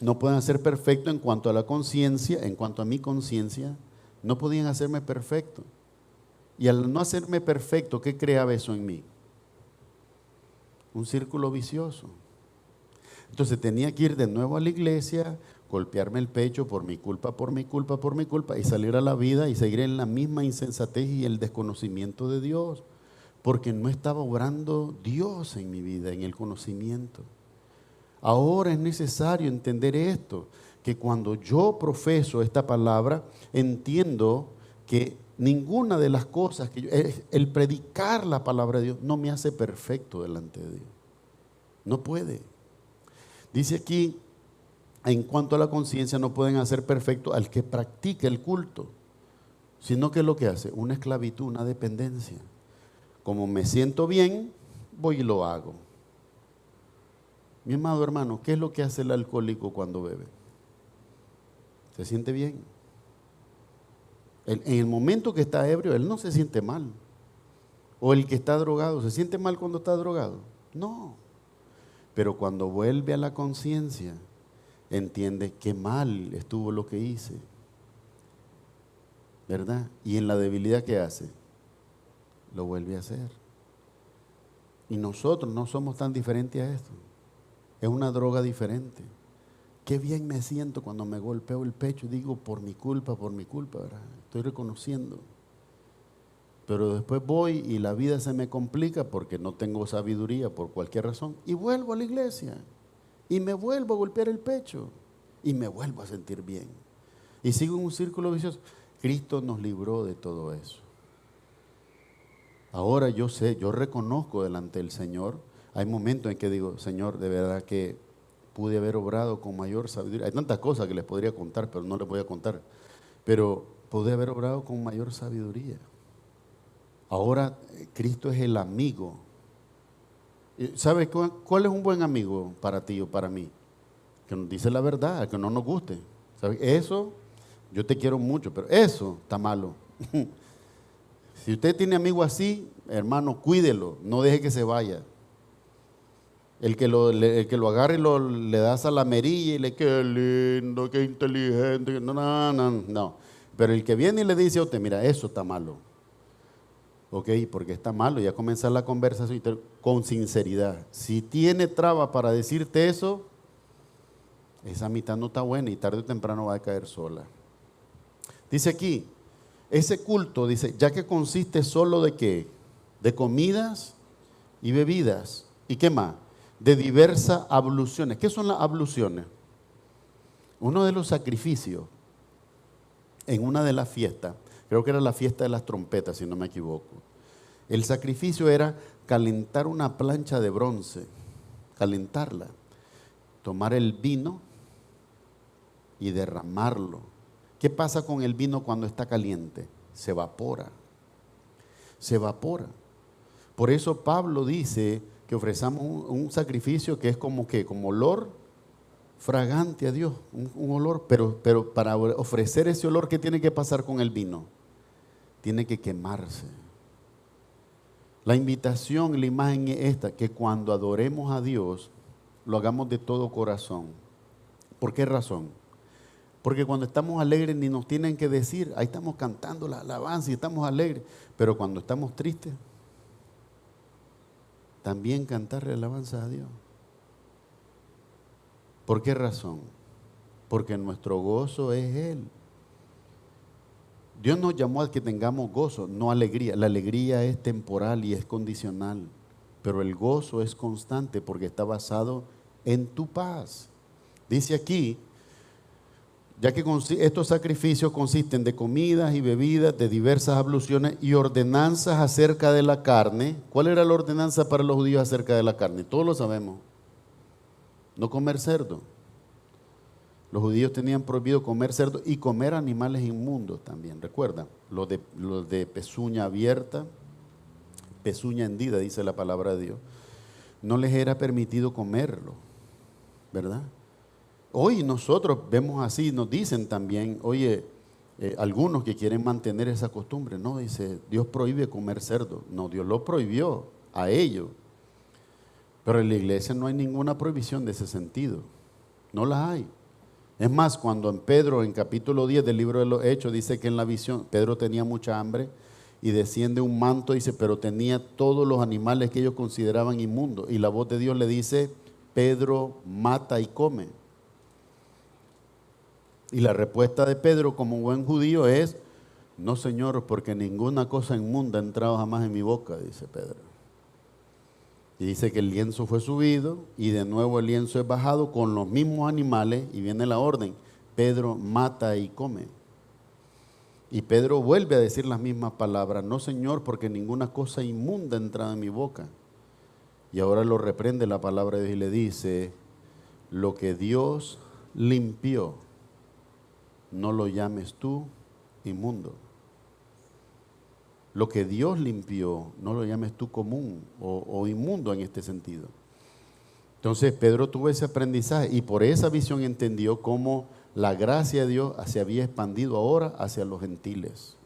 no pueden ser perfectos en cuanto a la conciencia, en cuanto a mi conciencia, no podían hacerme perfecto. Y al no hacerme perfecto, ¿qué creaba eso en mí? Un círculo vicioso. Entonces tenía que ir de nuevo a la iglesia, golpearme el pecho por mi culpa, y salir a la vida y seguir en la misma insensatez y el desconocimiento de Dios, porque no estaba obrando Dios en mi vida, en el conocimiento. Ahora es necesario entender esto, que cuando yo profeso esta palabra, entiendo que ninguna de las cosas el predicar la palabra de Dios no me hace perfecto delante de Dios. No puede. Dice aquí, en cuanto a la conciencia, no pueden hacer perfecto al que practica el culto, sino que lo que hace, una esclavitud, una dependencia. Como me siento bien, voy y lo hago. Mi amado hermano, ¿qué es lo que hace el alcohólico cuando bebe? Se siente bien. En el momento que está ebrio, él no se siente mal. O el que está drogado, ¿se siente mal cuando está drogado? No. Pero cuando vuelve a la conciencia, entiende que mal estuvo lo que hice. ¿Verdad? Y en la debilidad que hace, lo vuelve a hacer. Y nosotros no somos tan diferentes a esto. Es una droga diferente. Qué bien me siento cuando me golpeo el pecho y digo, por mi culpa, ¿verdad? Estoy reconociendo. Pero después voy y la vida se me complica porque no tengo sabiduría por cualquier razón. Y vuelvo a la iglesia. Y me vuelvo a golpear el pecho. Y me vuelvo a sentir bien. Y sigo en un círculo vicioso. Cristo nos libró de todo eso. Ahora yo sé, yo reconozco delante del Señor. Hay momentos en que digo, Señor, de verdad que pude haber obrado con mayor sabiduría. Hay tantas cosas que les podría contar, pero no les voy a contar. Pero pude haber obrado con mayor sabiduría. Ahora Cristo es el amigo. ¿Sabes cuál es un buen amigo para ti o para mí? Que nos dice la verdad, que no nos guste. ¿Sabes? Eso, yo te quiero mucho, pero eso está malo. Si usted tiene amigo así, hermano, cuídelo, no deje que se vaya. El que lo agarre y le da salamería y le qué lindo, qué inteligente. No. Pero el que viene y le dice a usted, mira, eso está malo. Ok, porque está malo, ya comenzar la conversación con sinceridad. Si tiene traba para decirte eso, esa amistad no está buena y tarde o temprano va a caer sola. Dice aquí, ese culto, dice, ya que consiste solo de ¿qué? De comidas y bebidas. ¿Y qué más? De diversas abluciones. ¿Qué son las abluciones? Uno de los sacrificios en una de las fiestas, creo que era la fiesta de las trompetas, si no me equivoco. El sacrificio era calentar una plancha de bronce, calentarla, tomar el vino y derramarlo. ¿Qué pasa con el vino cuando está caliente? Se evapora. Se evapora. Por eso Pablo dice que ofrezcamos un sacrificio que es como olor fragante a Dios, un olor, pero para ofrecer ese olor, ¿qué tiene que pasar con el vino? Tiene que quemarse. La invitación, la imagen es esta, que cuando adoremos a Dios, lo hagamos de todo corazón. ¿Por qué razón? Porque cuando estamos alegres ni nos tienen que decir, ahí estamos cantando la alabanza y estamos alegres, pero cuando estamos tristes, también cantarle alabanza a Dios. ¿Por qué razón? Porque nuestro gozo es Él. Dios nos llamó a que tengamos gozo, no alegría. La alegría es temporal y es condicional, pero el gozo es constante porque está basado en tu paz. Dice aquí, ya que estos sacrificios consisten de comidas y bebidas, de diversas abluciones y ordenanzas acerca de la carne. ¿Cuál era la ordenanza para los judíos acerca de la carne? Todos lo sabemos. No comer cerdo. Los judíos tenían prohibido comer cerdo y comer animales inmundos también. ¿Recuerdan? Los de pezuña abierta, pezuña hendida, dice la palabra de Dios. No les era permitido comerlo, ¿verdad? Hoy nosotros vemos así, nos dicen también, oye, algunos que quieren mantener esa costumbre, no, dice, Dios prohíbe comer cerdo. No, Dios lo prohibió a ellos. Pero en la iglesia no hay ninguna prohibición de ese sentido. No la hay. Es más, cuando en Pedro, en capítulo 10 del libro de los Hechos, dice que en la visión, Pedro tenía mucha hambre y desciende un manto, dice, pero tenía todos los animales que ellos consideraban inmundos. Y la voz de Dios le dice, Pedro, mata y come. Y la respuesta de Pedro como buen judío es, no Señor, porque ninguna cosa inmunda ha entrado jamás en mi boca, dice Pedro. Y dice que el lienzo fue subido y de nuevo el lienzo es bajado con los mismos animales y viene la orden, Pedro mata y come. Y Pedro vuelve a decir las mismas palabras, no Señor, porque ninguna cosa inmunda ha entrado en mi boca. Y ahora lo reprende la palabra de Dios y le dice, lo que Dios limpió, no lo llames tú inmundo. Lo que Dios limpió, no lo llames tú común o inmundo en este sentido. Entonces Pedro tuvo ese aprendizaje y por esa visión entendió cómo la gracia de Dios se había expandido ahora hacia los gentiles.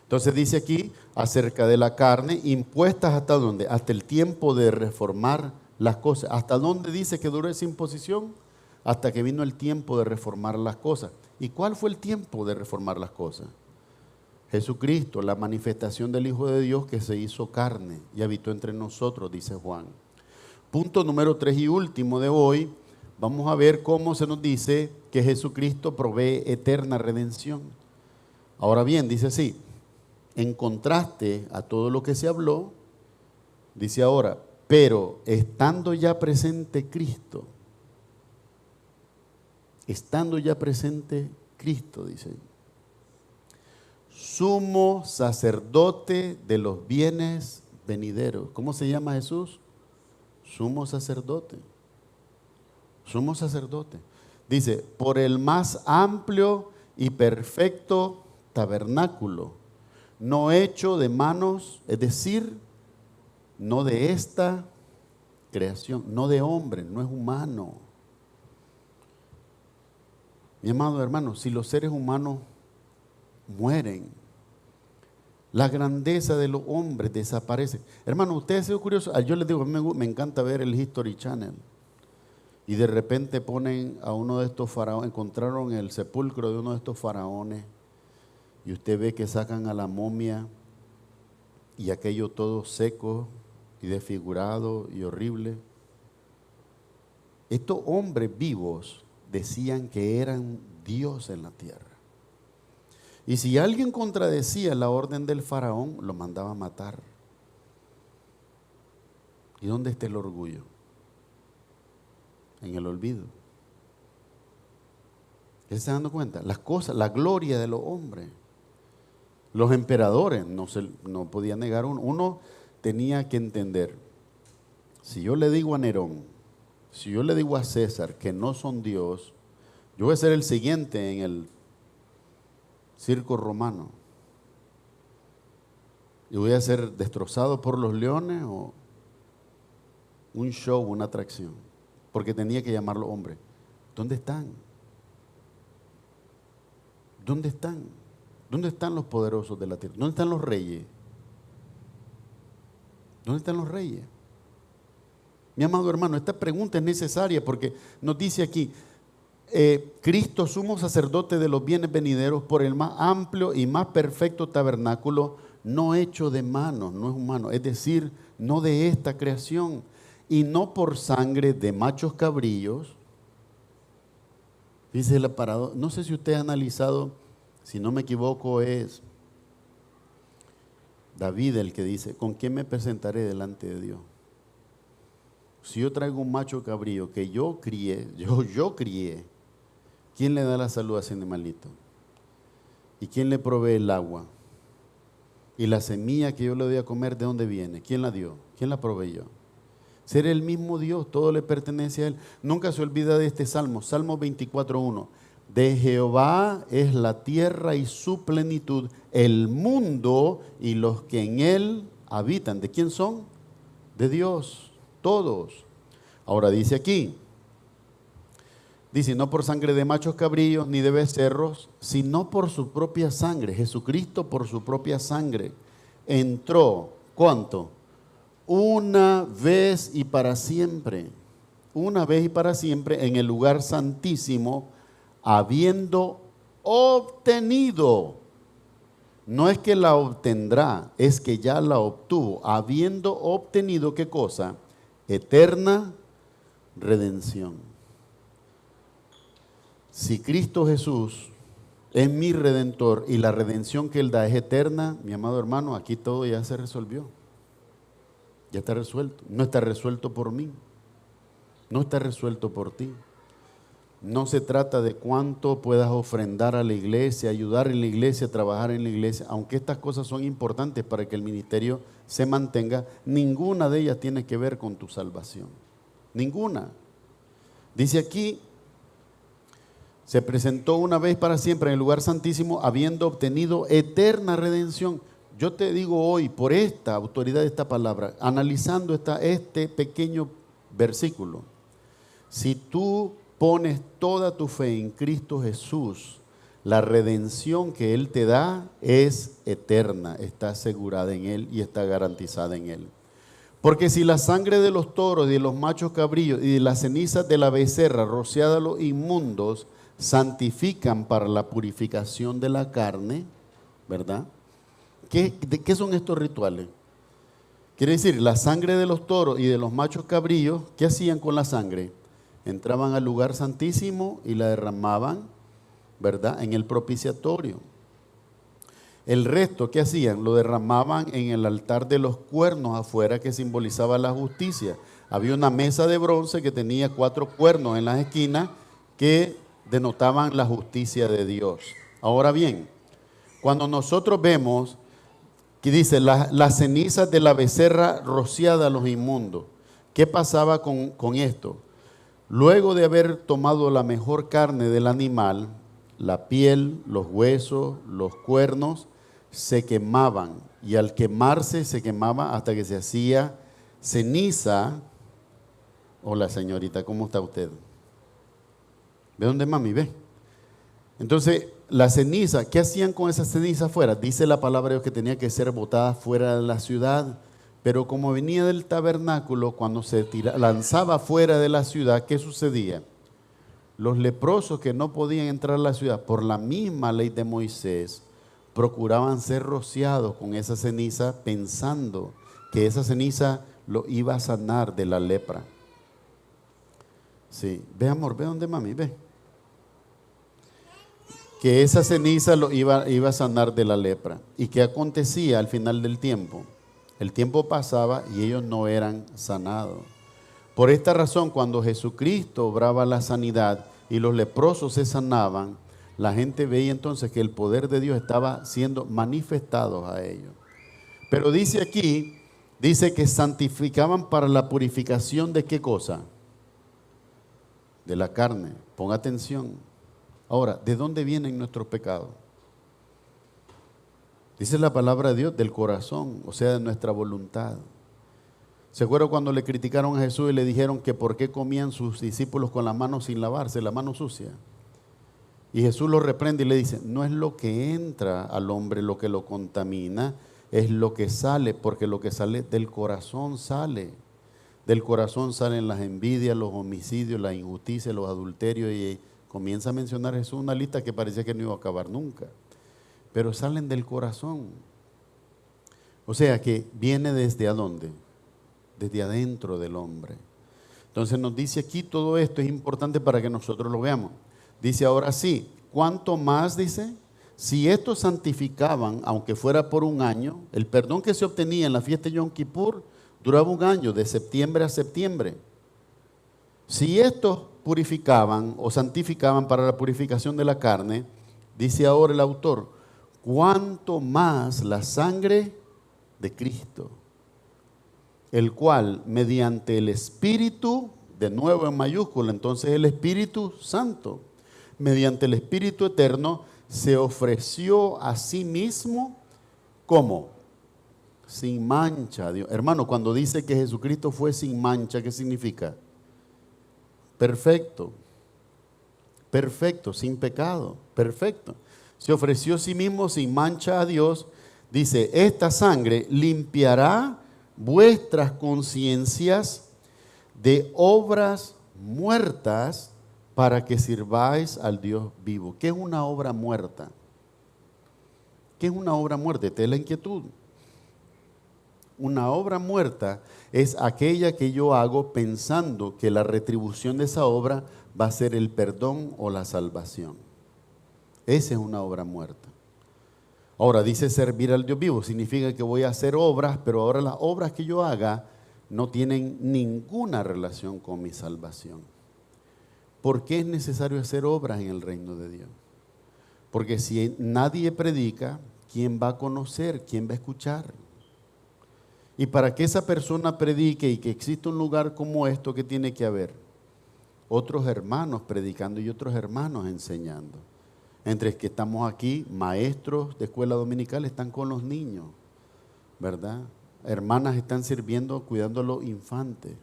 Entonces dice aquí acerca de la carne, impuestas hasta dónde, hasta el tiempo de reformar las cosas. ¿Hasta dónde dice que duró esa imposición? Hasta que vino el tiempo de reformar las cosas. ¿Y cuál fue el tiempo de reformar las cosas? Jesucristo, la manifestación del Hijo de Dios que se hizo carne y habitó entre nosotros, dice Juan. Punto número 3 y último de hoy, vamos a ver cómo se nos dice que Jesucristo provee eterna redención. Ahora bien, dice así, en contraste a todo lo que se habló, dice ahora, pero estando ya presente Cristo, dice, sumo sacerdote de los bienes venideros. ¿Cómo se llama Jesús? Sumo sacerdote. Sumo sacerdote. Dice, por el más amplio y perfecto tabernáculo, no hecho de manos, es decir, no de esta creación, no de hombre, no es humano. Mi amado hermano, si los seres humanos mueren, la grandeza de los hombres desaparece. Hermano, ustedes han sido curiosos. Yo les digo, a mí me encanta ver el History Channel. Y de repente ponen a uno de estos faraones, encontraron el sepulcro de uno de estos faraones. Y usted ve que sacan a la momia y aquello todo seco y desfigurado y horrible. Estos hombres vivos decían que eran Dios en la tierra. Y si alguien contradecía la orden del faraón, lo mandaba a matar. ¿Y dónde está el orgullo? En el olvido. ¿Qué se está dando cuenta? Las cosas, la gloria de los hombres. Los emperadores no podían negar uno. Uno tenía que entender, si yo le digo a Nerón, si yo le digo a César que no son Dios, yo voy a ser el siguiente en el circo romano. Y voy a ser destrozado por los leones o un show, una atracción. Porque tenía que llamarlo hombre. ¿Dónde están? ¿Dónde están? ¿Dónde están los poderosos de la tierra? ¿Dónde están los reyes? ¿Dónde están los reyes? Mi amado hermano, esta pregunta es necesaria porque nos dice aquí, Cristo, sumo sacerdote de los bienes venideros, por el más amplio y más perfecto tabernáculo, no hecho de manos, no es humano, es decir, no de esta creación, y no por sangre de machos cabrillos. Dice la paradoja, no sé si usted ha analizado, si no me equivoco es David el que dice, ¿con quién me presentaré delante de Dios? Si yo traigo un macho cabrío que yo crié, ¿quién le da la salud a ese animalito? ¿Y quién le provee el agua? Y la semilla que yo le doy a comer, ¿de dónde viene? ¿Quién la dio? ¿Quién la proveyó? Ser el mismo Dios, todo le pertenece a Él. Nunca se olvida de este salmo, Salmo 24:1. De Jehová es la tierra y su plenitud, el mundo y los que en él habitan. ¿De quién son? De Dios, todos. Ahora dice aquí, dice, no por sangre de machos cabrillos ni de becerros, sino por su propia sangre. Jesucristo por su propia sangre entró, ¿cuánto? Una vez y para siempre en el lugar santísimo, habiendo obtenido, no es que la obtendrá, es que ya la obtuvo, habiendo obtenido, ¿qué cosa? Eterna redención. Si Cristo Jesús es mi redentor y la redención que Él da es eterna, mi amado hermano, aquí todo ya se resolvió. Ya está resuelto. No está resuelto por mí. No está resuelto por ti. No se trata de cuánto puedas ofrendar a la iglesia, ayudar en la iglesia, trabajar en la iglesia. Aunque estas cosas son importantes para que el ministerio se mantenga, ninguna de ellas tiene que ver con tu salvación. Ninguna. Dice aquí, se presentó una vez para siempre en el lugar santísimo, habiendo obtenido eterna redención. Yo te digo hoy, por esta autoridad de esta palabra, analizando este pequeño versículo. Si tú pones toda tu fe en Cristo Jesús, la redención que Él te da es eterna, está asegurada en Él y está garantizada en Él. Porque si la sangre de los toros y de los machos cabrillos y de las cenizas de la becerra rociada a los inmundos santifican para la purificación de la carne, ¿verdad? ¿De qué son estos rituales? Quiere decir, la sangre de los toros y de los machos cabrillos, ¿qué hacían con la sangre? Entraban al lugar santísimo y la derramaban, ¿verdad?, en el propiciatorio. El resto, ¿qué hacían? Lo derramaban en el altar de los cuernos afuera, que simbolizaba la justicia. Había una mesa de bronce que tenía 4 cuernos en las esquinas que denotaban la justicia de Dios. Ahora bien, cuando nosotros vemos que dice las cenizas de la becerra rociada a los inmundos, ¿qué pasaba con esto? Luego de haber tomado la mejor carne del animal, la piel, los huesos, los cuernos, se quemaban. Y al quemarse, se quemaba hasta que se hacía ceniza. Hola señorita, ¿cómo está usted? ¿Ve dónde mami? Ve. Entonces, la ceniza, ¿qué hacían con esa ceniza afuera? Dice la palabra de Dios que tenía que ser botada fuera de la ciudad. Pero como venía del tabernáculo, cuando se lanzaba fuera de la ciudad, ¿qué sucedía? Los leprosos que no podían entrar a la ciudad por la misma ley de Moisés, procuraban ser rociados con esa ceniza pensando que esa ceniza lo iba a sanar de la lepra. Sí, ve amor, ve donde mami, ve. Que esa ceniza lo iba a sanar de la lepra. ¿Y qué acontecía al final del tiempo? El tiempo pasaba y ellos no eran sanados. Por esta razón, cuando Jesucristo obraba la sanidad y los leprosos se sanaban, la gente veía entonces que el poder de Dios estaba siendo manifestado a ellos. Pero dice aquí, dice que santificaban para la purificación de ¿qué cosa? De la carne. Ponga atención. Ahora, ¿de dónde vienen nuestros pecados? Dice la palabra de Dios, del corazón, o sea, de nuestra voluntad. ¿Se acuerdan cuando le criticaron a Jesús y le dijeron que por qué comían sus discípulos con las manos sin lavarse, la mano sucia? Y Jesús lo reprende y le dice, no es lo que entra al hombre lo que lo contamina, es lo que sale, porque lo que sale del corazón sale. Del corazón salen las envidias, los homicidios, la injusticia, los adulterios, y comienza a mencionar Jesús una lista que parecía que no iba a acabar nunca. Pero salen del corazón. O sea que viene desde ¿a dónde? Desde adentro del hombre. Entonces nos dice aquí todo esto es importante para que nosotros lo veamos. Dice ahora sí, ¿cuánto más dice? Si estos santificaban, aunque fuera por un año, el perdón que se obtenía en la fiesta de Yom Kippur duraba un año, de septiembre a septiembre. Si estos purificaban o santificaban para la purificación de la carne, dice ahora el autor, ¿cuánto más la sangre de Cristo? El cual, mediante el Espíritu, de nuevo en mayúscula, entonces el Espíritu Santo, mediante el Espíritu Eterno, se ofreció a sí mismo, ¿cómo? Sin mancha. Dios. Hermano, cuando dice que Jesucristo fue sin mancha, ¿qué significa? Perfecto. Perfecto, sin pecado. Perfecto. Se ofreció a sí mismo sin mancha a Dios. Dice, esta sangre limpiará vuestras conciencias de obras muertas para que sirváis al Dios vivo. ¿Qué es una obra muerta? ¿Qué es una obra muerta? Esta es la inquietud. Una obra muerta es aquella que yo hago pensando que la retribución de esa obra va a ser el perdón o la salvación. Esa es una obra muerta. Ahora dice servir al Dios vivo, significa que voy a hacer obras, pero ahora las obras que yo haga no tienen ninguna relación con mi salvación. ¿Por qué es necesario hacer obras en el reino de Dios? Porque si nadie predica, ¿quién va a conocer? ¿Quién va a escuchar? Y para que esa persona predique y que exista un lugar como esto, ¿qué tiene que haber? Otros hermanos predicando y otros hermanos enseñando. Entre que estamos aquí, maestros de escuela dominical están con los niños, ¿verdad? Hermanas están sirviendo, cuidando a los infantes.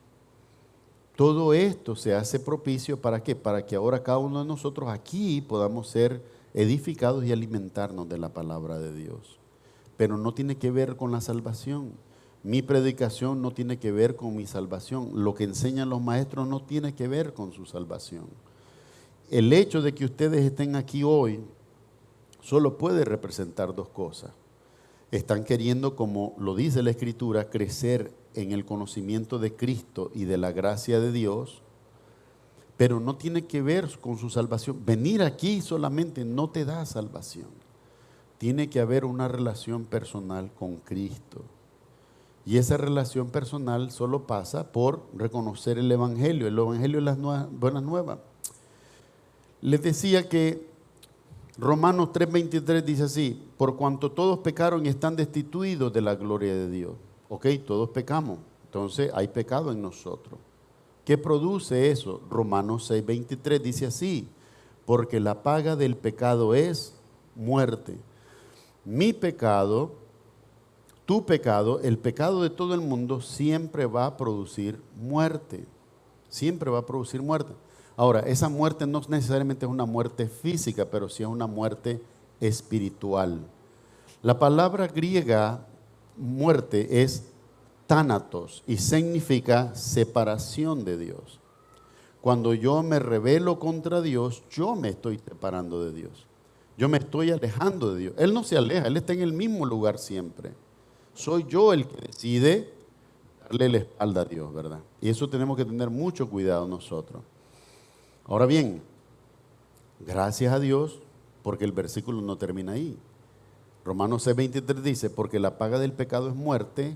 todo esto se hace propicio ¿para qué? Para que ahora cada uno de nosotros aquí podamos ser edificados y alimentarnos de la palabra de Dios. Pero no tiene que ver con la salvación. Mi predicación no tiene que ver con mi salvación. Lo que enseñan los maestros no tiene que ver con su salvación. El hecho de que ustedes estén aquí hoy solo puede representar dos cosas. Están queriendo, como lo dice la Escritura, crecer en el conocimiento de Cristo y de la gracia de Dios, pero no tiene que ver con su salvación. Venir aquí solamente no te da salvación. Tiene que haber una relación personal con Cristo. Y esa relación personal solo pasa por reconocer el Evangelio. El Evangelio es las buenas nuevas. Les decía que Romanos 3:23 dice así: por cuanto todos pecaron y están destituidos de la gloria de Dios. Ok, todos pecamos, entonces hay pecado en nosotros. ¿Qué produce eso? Romanos 6:23 dice así: porque la paga del pecado es muerte. Mi pecado, tu pecado, el pecado de todo el mundo siempre va a producir muerte. Siempre va a producir muerte. Ahora, esa muerte no necesariamente es una muerte física, pero sí es una muerte espiritual. La palabra griega muerte es tánatos y significa separación de Dios. Cuando yo me rebelo contra Dios, yo me estoy separando de Dios. Yo me estoy alejando de Dios. Él no se aleja, Él está en el mismo lugar siempre. Soy yo el que decide darle la espalda a Dios, ¿verdad? Y eso tenemos que tener mucho cuidado nosotros. Ahora bien, gracias a Dios, porque el versículo no termina ahí. Romanos 6:23 dice: porque la paga del pecado es muerte,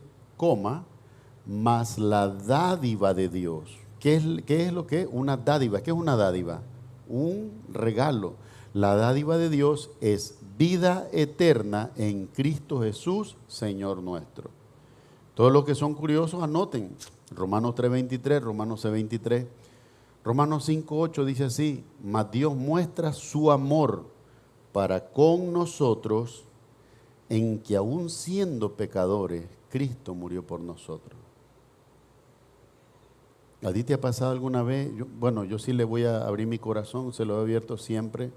mas la dádiva de Dios. ¿Qué es lo que es? Una dádiva. ¿Qué es una dádiva? Un regalo. La dádiva de Dios es vida eterna en Cristo Jesús, Señor nuestro. Todos los que son curiosos anoten. Romanos 3:23, Romanos 6:23. Romanos 5:8 dice así: mas Dios muestra su amor para con nosotros en que aún siendo pecadores, Cristo murió por nosotros. ¿A ti te ha pasado alguna vez? Yo sí le voy a abrir mi corazón, se lo he abierto siempre.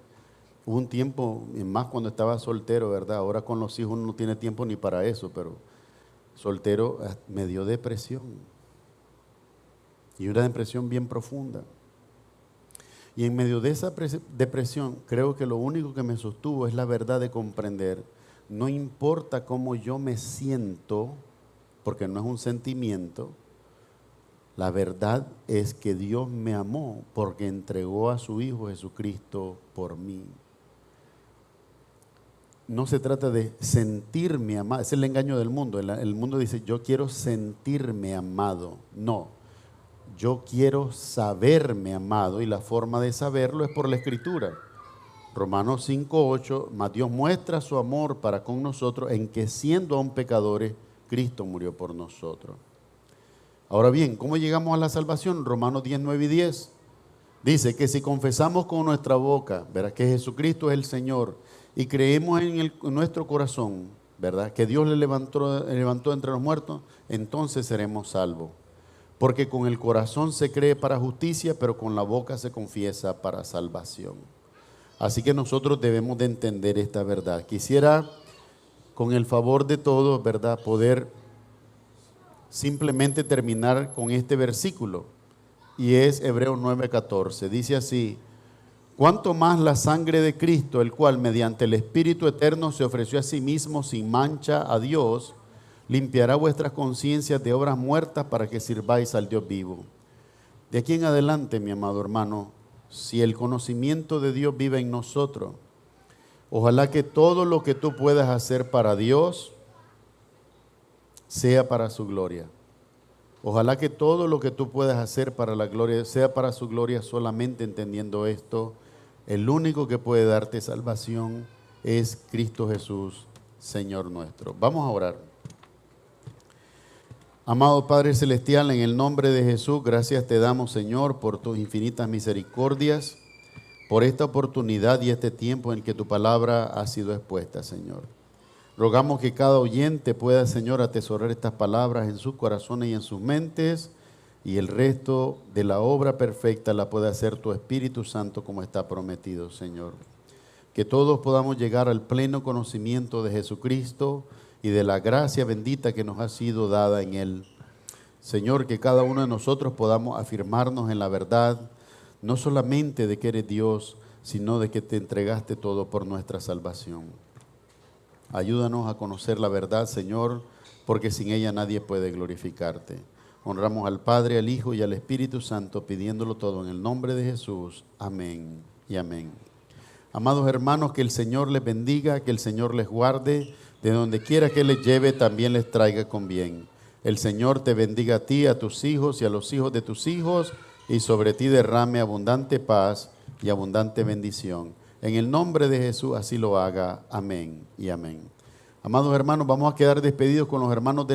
Hubo un tiempo, más cuando estaba soltero, ¿verdad? Ahora con los hijos uno no tiene tiempo ni para eso, pero soltero me dio depresión. Y una depresión bien profunda. Y en medio de esa depresión, creo que lo único que me sostuvo es la verdad de comprender: no importa cómo yo me siento, porque no es un sentimiento, la verdad es que Dios me amó porque entregó a su Hijo Jesucristo por mí. No se trata de sentirme amado, es el engaño del mundo. El mundo dice: yo quiero sentirme amado. No. Yo quiero saberme amado, y la forma de saberlo es por la Escritura. Romanos 5:8, mas Dios muestra su amor para con nosotros en que siendo aún pecadores, Cristo murió por nosotros. Ahora bien, ¿cómo llegamos a la salvación? Romanos 10:9-10 dice que si confesamos con nuestra boca, ¿verdad?, que Jesucristo es el Señor, y creemos en nuestro corazón, ¿verdad?, que Dios le levantó entre los muertos, entonces seremos salvos. Porque con el corazón se cree para justicia, pero con la boca se confiesa para salvación. Así que nosotros debemos de entender esta verdad. Quisiera, con el favor de todos, ¿verdad?, poder simplemente terminar con este versículo. Y es Hebreos 9:14. Dice así: cuanto más la sangre de Cristo, el cual mediante el Espíritu Eterno se ofreció a sí mismo sin mancha a Dios, limpiará vuestras conciencias de obras muertas para que sirváis al Dios vivo. De aquí en adelante, mi amado hermano, si el conocimiento de Dios vive en nosotros, ojalá que todo lo que tú puedas hacer para Dios sea para su gloria. Ojalá que todo lo que tú puedas hacer para la gloria sea para su gloria, solamente entendiendo esto: el único que puede darte salvación es Cristo Jesús, Señor nuestro. Vamos a orar. Amado Padre Celestial, en el nombre de Jesús, gracias te damos, Señor, por tus infinitas misericordias, por esta oportunidad y este tiempo en que tu palabra ha sido expuesta, Señor. Rogamos que cada oyente pueda, Señor, atesorar estas palabras en sus corazones y en sus mentes, y el resto de la obra perfecta la puede hacer tu Espíritu Santo como está prometido, Señor. Que todos podamos llegar al pleno conocimiento de Jesucristo y de la gracia bendita que nos ha sido dada en Él. Señor, que cada uno de nosotros podamos afirmarnos en la verdad, no solamente de que eres Dios, sino de que te entregaste todo por nuestra salvación. Ayúdanos a conocer la verdad, Señor, porque sin ella nadie puede glorificarte. Honramos al Padre, al Hijo y al Espíritu Santo, pidiéndolo todo en el nombre de Jesús. Amén y amén. Amados hermanos, que el Señor les bendiga, que el Señor les guarde, de donde quiera que les lleve, también les traiga con bien. El Señor te bendiga a ti, a tus hijos y a los hijos de tus hijos, y sobre ti derrame abundante paz y abundante bendición. En el nombre de Jesús así lo haga. Amén y amén. Amados hermanos, vamos a quedar despedidos con los hermanos de la